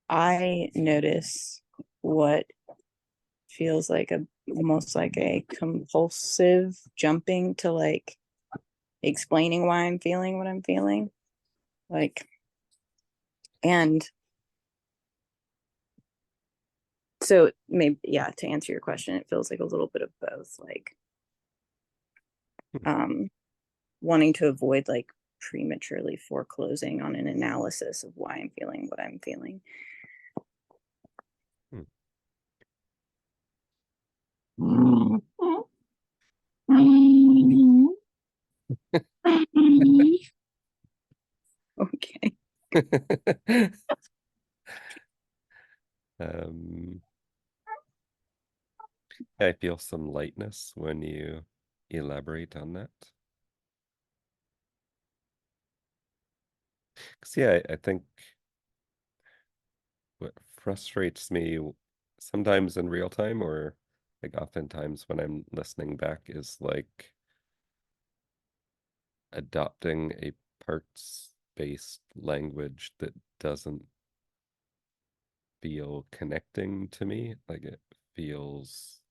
I notice what feels like a almost like a compulsive jumping to like explaining why I'm feeling what I'm feeling, like. And so maybe, yeah, to answer your question, it feels like a little bit of both, like um wanting to avoid like prematurely foreclosing on an analysis of why I'm feeling what I'm feeling. Hmm. Okay. um I feel some lightness when you elaborate on that. 'Cause yeah, I think what frustrates me sometimes in real time or like oftentimes when I'm listening back is like adopting a parts-based language that doesn't feel connecting to me. Like it feels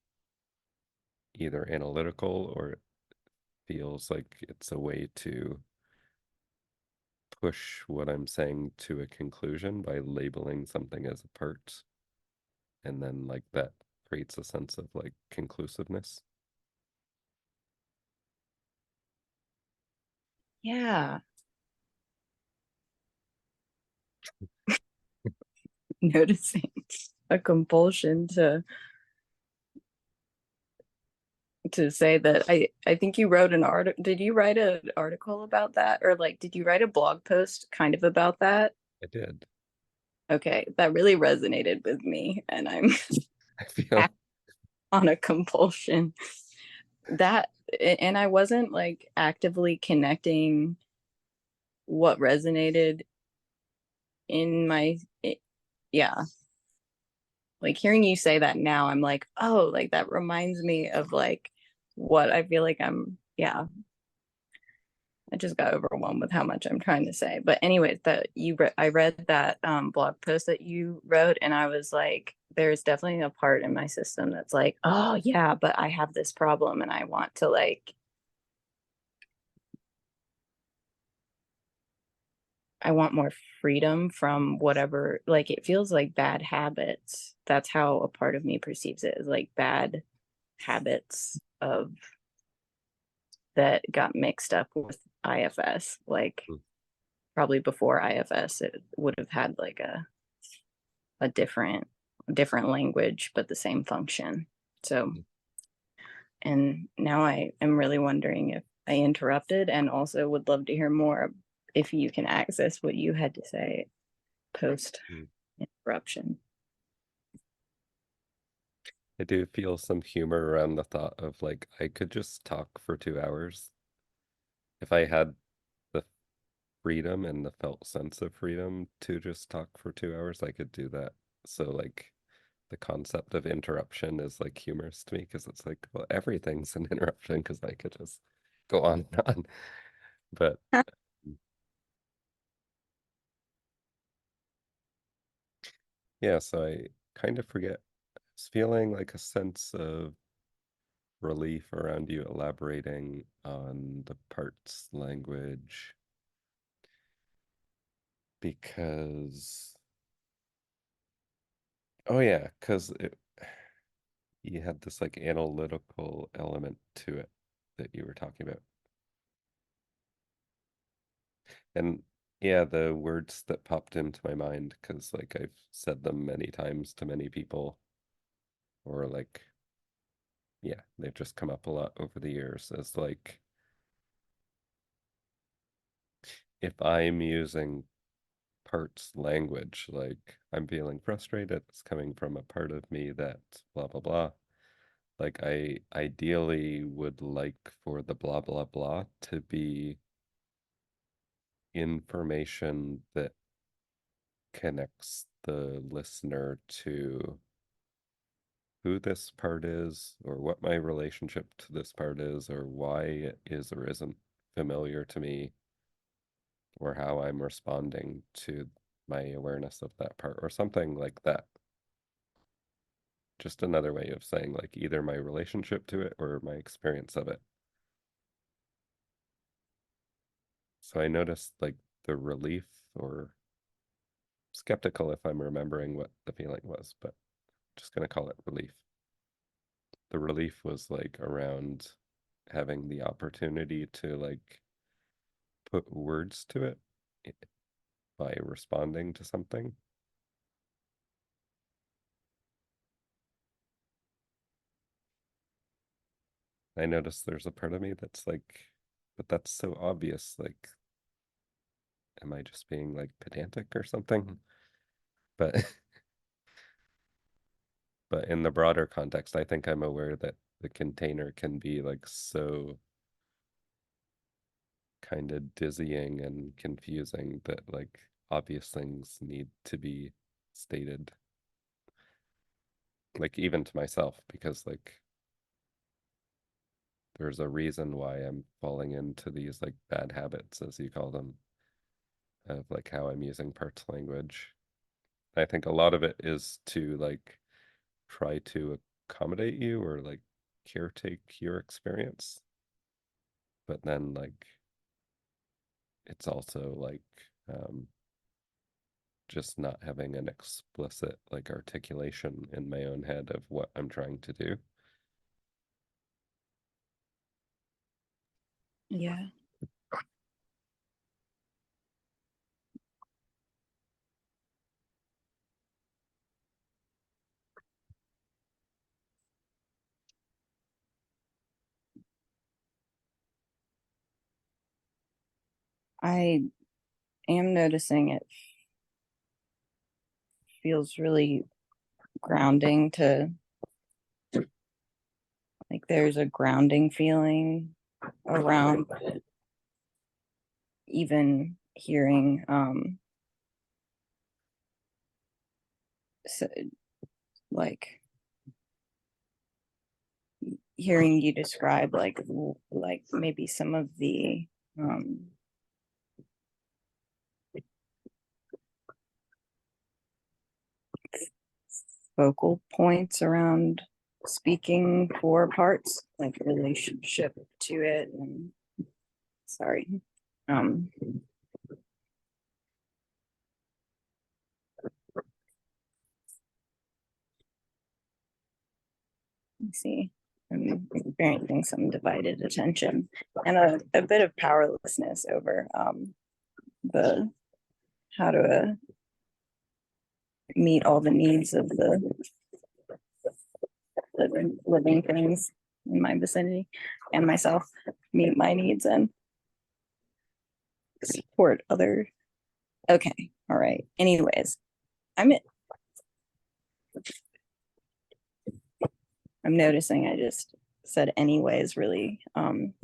either analytical or feels like it's a way to push what I'm saying to a conclusion by labeling something as a part, and then like that creates a sense of like conclusiveness. Yeah, noticing a compulsion to say that I think you wrote an article. Did you write an article about that, or like did you write a blog post kind of about that? I did. Okay, that really resonated with me, and I'm I feel on a compulsion that, and I wasn't like actively connecting what resonated in my, yeah, like hearing you say that now, I'm like, oh, like that reminds me of like what I feel like yeah, I just got overwhelmed with how much I'm trying to say. But anyways, I read that blog post that you wrote, and I was like, there's definitely a part in my system that's like, oh yeah, but I have this problem, and I want to like, I want more freedom from whatever. Like it feels like bad habits. That's how a part of me perceives it, is like bad habits of that got mixed up with IFS. Like mm, probably before IFS, it would have had like a different language, but the same function. So, mm, and now I am really wondering if I interrupted, and also would love to hear more if you can access what you had to say post mm. interruption. I do feel some humor around the thought of like I could just talk for 2 hours if I had the freedom and the felt sense of freedom to just talk for 2 hours. I could do that. So like the concept of interruption is like humorous to me because it's like, well, everything's an interruption because I could just go on and on. But yeah, so I kind of forget. It's feeling like a sense of relief around you elaborating on the parts language because, oh yeah, because you had this like analytical element to it that you were talking about. And yeah, the words that popped into my mind, because like I've said them many times to many people, or like, yeah, they've just come up a lot over the years as like, if I'm using parts language, like I'm feeling frustrated, it's coming from a part of me that blah, blah, blah. Like I ideally would like for the blah, blah, blah to be information that connects the listener to who this part is, or what my relationship to this part is, or why it is or isn't familiar to me, or how I'm responding to my awareness of that part, or something like that. Just another way of saying like either my relationship to it or my experience of it. So I noticed like the relief, or skeptical if I'm remembering what the feeling was, but just gonna call it relief. The relief was like around having the opportunity to like put words to it by responding to something. I noticed there's a part of me that's like, but that's so obvious. Like, am I just being like pedantic or something? But but in the broader context, I think I'm aware that the container can be like so kind of dizzying and confusing that like obvious things need to be stated, like even to myself, because like there's a reason why I'm falling into these like bad habits, as you call them, of like how I'm using parts language. I think a lot of it is to like try to accommodate you or like caretake your experience. but then like it's also like um just not having an explicit like articulation in my own head of what I'm trying to do. Yeah. I am noticing it feels really grounding to like there's a grounding feeling around even hearing so, like hearing you describe like maybe some of the um focal points around speaking for parts like relationship to it and sorry um let me see, I'm experiencing some divided attention and a bit of powerlessness over the how to meet all the needs of the living things in my vicinity and myself, meet my needs and support other. Okay, all right. Anyways, I'm I'm noticing I just said anyways really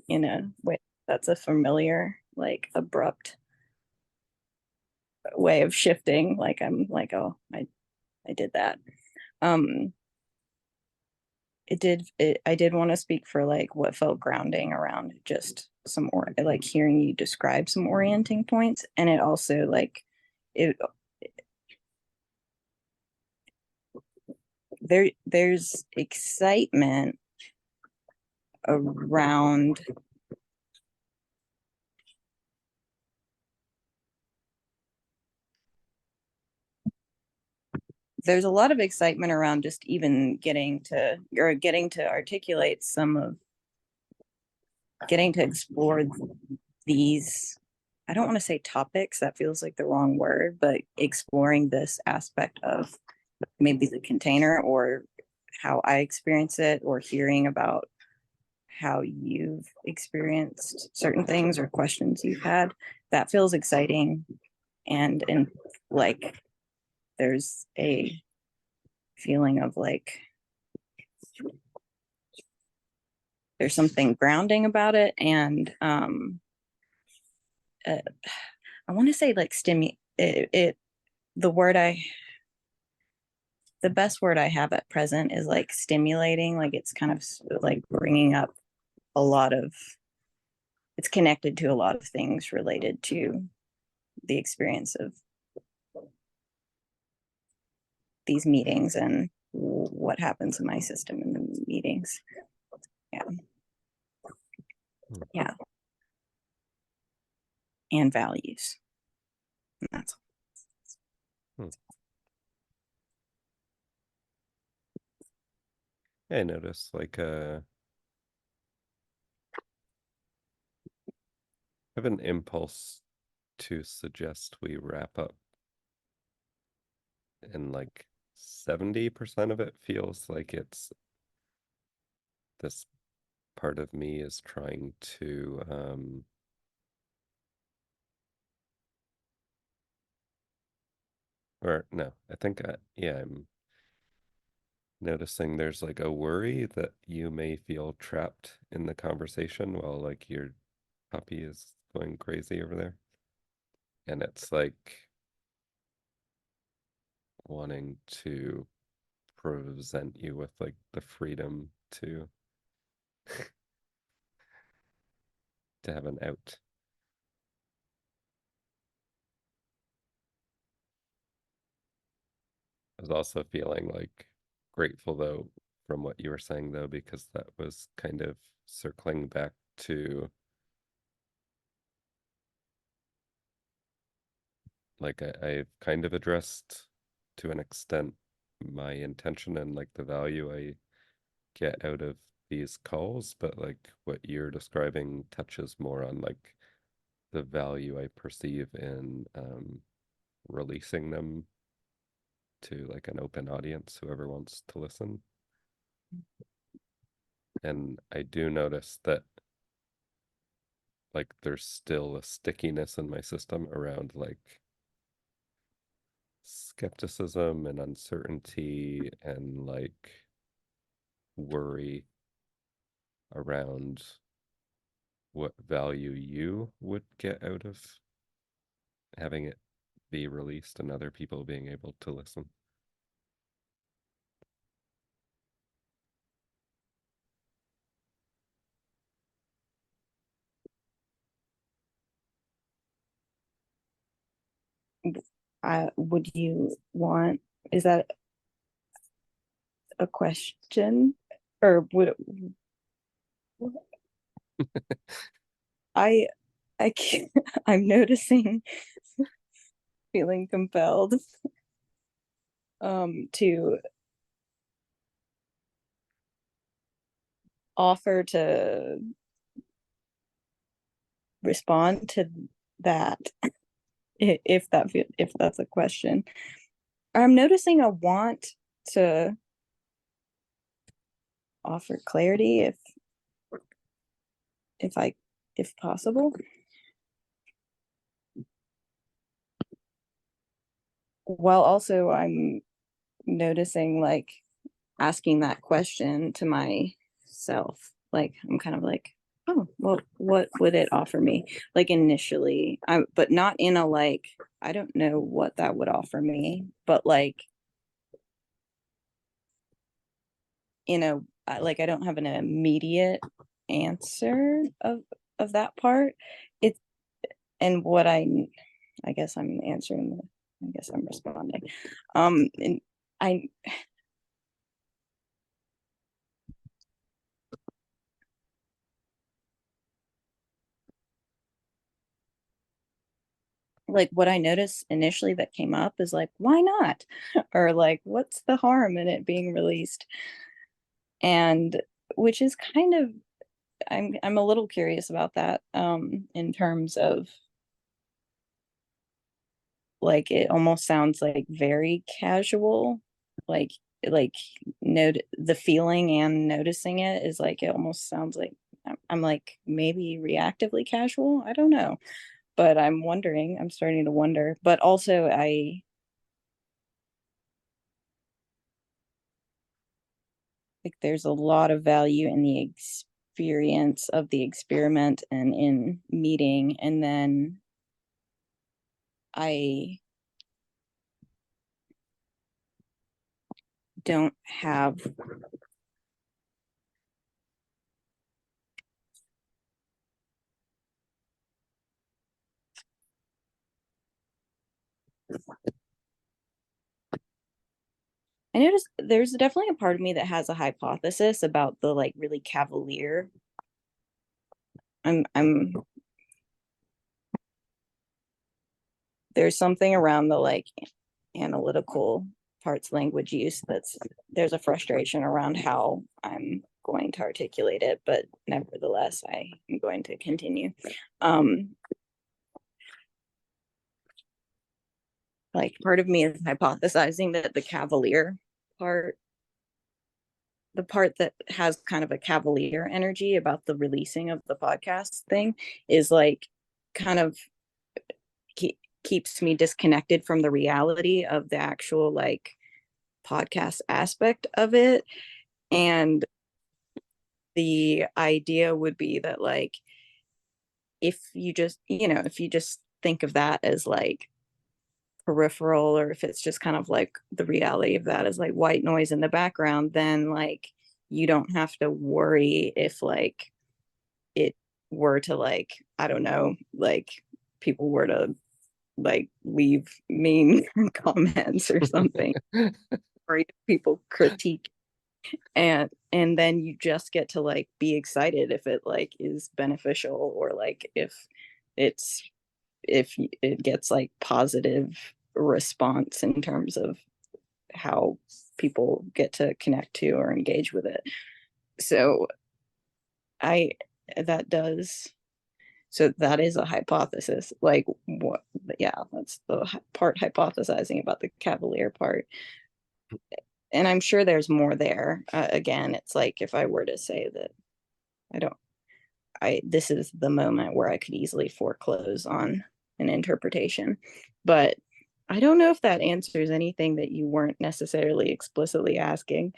in a way that's a familiar like abrupt way of shifting. Like I'm like, oh, I did that. Um I did want to speak for like what felt grounding around just some or like hearing you describe some orienting points and it also like it there's excitement around there's a lot of excitement around just even getting to articulate some of getting to explore these. I don't want to say topics, that feels like the wrong word, but exploring this aspect of maybe the container or how I experience it or hearing about how you've experienced certain things or questions you've had. That feels exciting and like there's a feeling of like there's something grounding about it and uh, I want to say like it the word I the best word I have at present is like stimulating, like it's kind of like bringing up a lot of it's connected to a lot of things related to the experience of these meetings and what happens in my system in the meetings. Yeah. Hmm. Yeah. And values. And that's Hmm. I noticed like I have an impulse to suggest we wrap up and like 70% of it feels like it's this part of me is trying to or no, I think yeah, I'm noticing there's like a worry that you may feel trapped in the conversation while like your puppy is going crazy over there. And it's like wanting to present you with like the freedom to have an out. I was also feeling like grateful though from what you were saying though, because that was kind of circling back to like I've kind of addressed to an extent my intention and like the value I get out of these calls, but like what you're describing touches more on like the value I perceive in releasing them to like an open audience, whoever wants to listen. And I do notice that like there's still a stickiness in my system around like skepticism and uncertainty and like worry around what value you would get out of having it be released and other people being able to listen. Would you want, is that a question? Or would I I can't, I'm noticing, feeling compelled to offer to respond to that, if that's a question. I'm noticing a want to offer clarity if I if possible, while also I'm noticing like asking that question to myself. Like I'm kind of like, oh, well, what would it offer me? Like initially, but not in a like, I don't know what that would offer me, but like like I don't have an immediate answer of that part. It and what I guess I'm answering I guess I'm responding. And I like what I noticed initially that came up is like, why not? Or like, what's the harm in it being released? And which is kind of I'm a little curious about that in terms of like it almost sounds like very casual, like like note the feeling and noticing it is like it almost sounds like I'm like maybe reactively casual. I don't know, but I'm starting to wonder. But also I like there's a lot of value in the experience of the experiment and in meeting, and then I don't have I noticed there's definitely a part of me that has a hypothesis about the like really cavalier. I'm there's something around the like analytical parts language use that's there's a frustration around how I'm going to articulate it, but nevertheless I am going to continue. Um like part of me is hypothesizing that the cavalier part, the part that has kind of a cavalier energy about the releasing of the podcast thing, is like kind of keeps me disconnected from the reality of the actual like podcast aspect of it. And the idea would be that like if you just think of that as like peripheral, or if it's just kind of like the reality of that is like white noise in the background, then like you don't have to worry if like it were to like I don't know, like people were to like leave mean comments or something, or people critique, and then you just get to like be excited if it like is beneficial, or like if it's if it gets like positive response in terms of how people get to connect to or engage with it. So I that does so that is a hypothesis. Like what? Yeah, that's the part hypothesizing about the cavalier part. And I'm sure there's more there. Again, it's like if I were to say that I don't, this is the moment where I could easily foreclose on an interpretation, but I don't know if that answers anything that you weren't necessarily explicitly asking.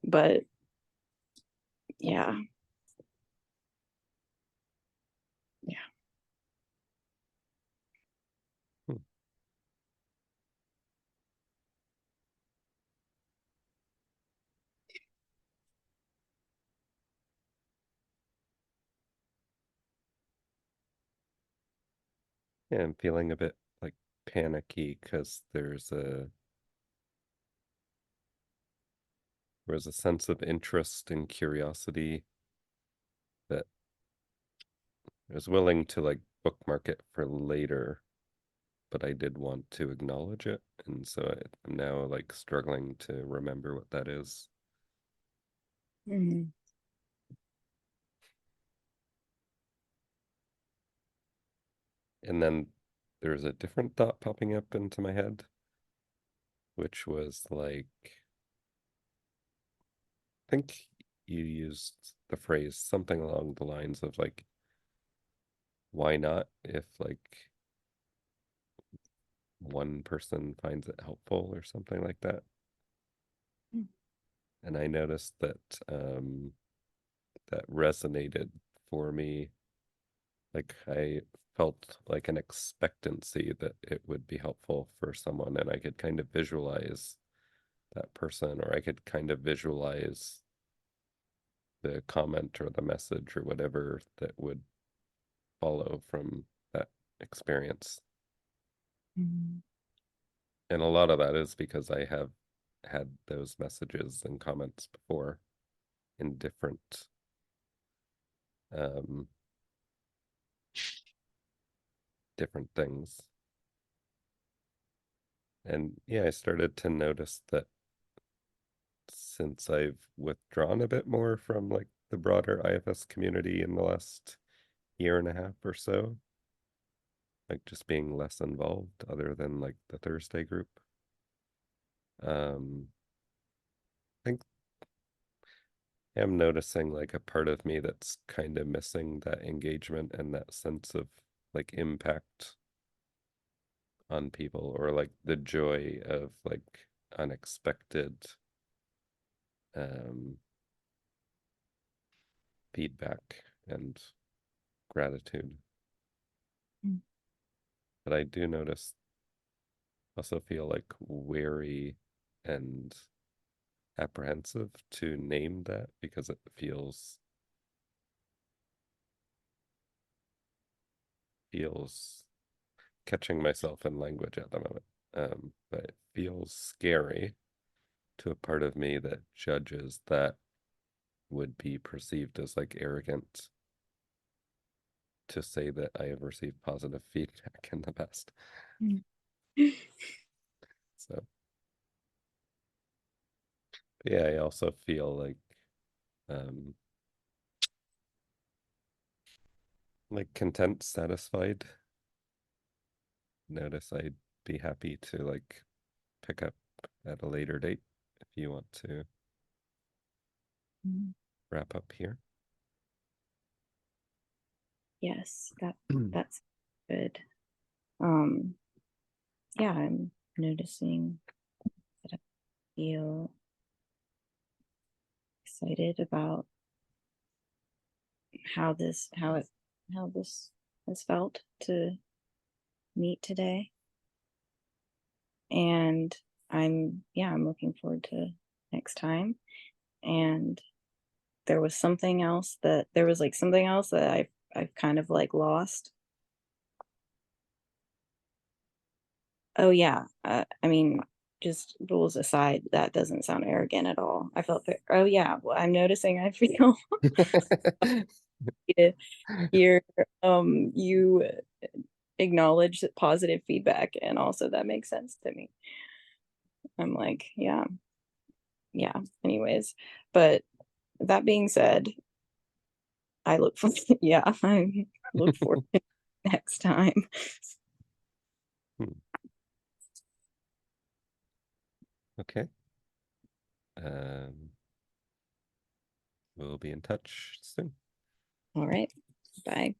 But yeah, yeah. Hmm. Yeah, I'm feeling a bit like panicky because there was a sense of interest and curiosity that I was willing to like bookmark it for later, but I did want to acknowledge it, and so I'm now like struggling to remember what that is. Mhm. And then there's a different thought popping up into my head, which was like, I think you used the phrase something along the lines of like, why not if like one person finds it helpful or something like that. And I noticed that that resonated for me. Like I felt like an expectancy that it would be helpful for someone, and I could kind of visualize that person, or I could kind of visualize the comment or the message or whatever that would follow from that experience. Mhm. And a lot of that is because I have had those messages and comments before in um different things. And yeah, I started to notice that since I've withdrawn a bit more from like the broader IFS community in the last year and a half or so, like just being less involved other than like the Thursday group. I think I'm noticing like a part of me that's kind of missing that engagement and that sense of like impact on people, or like the joy of like unexpected um feedback and gratitude. But I do notice, also feel like wary and apprehensive to name that because it feels catching myself in language at the moment. But it feels scary to a part of me that judges that would be perceived as like arrogant to say that I have received positive feedback in the past. Mhm. So yeah, I also feel um like content, satisfied. Notice I'd be happy to like pick up at a later date if you want to wrap up here. Yes, that's good. Um, yeah, I'm noticing that I feel excited about how this has felt to meet today. And I'm looking forward to next time. And there was like something else that I've kind of like lost. Oh yeah. I mean, just rules aside, that doesn't sound arrogant at all. I felt oh yeah, well, I'm noticing I feel to hear you acknowledge positive feedback, and also that makes sense to me. I'm like, yeah, yeah. Anyways, but that being said, I look for yeah, I look forward to next time. Hmm. Okay. Um, we'll be in touch soon. All right. Bye.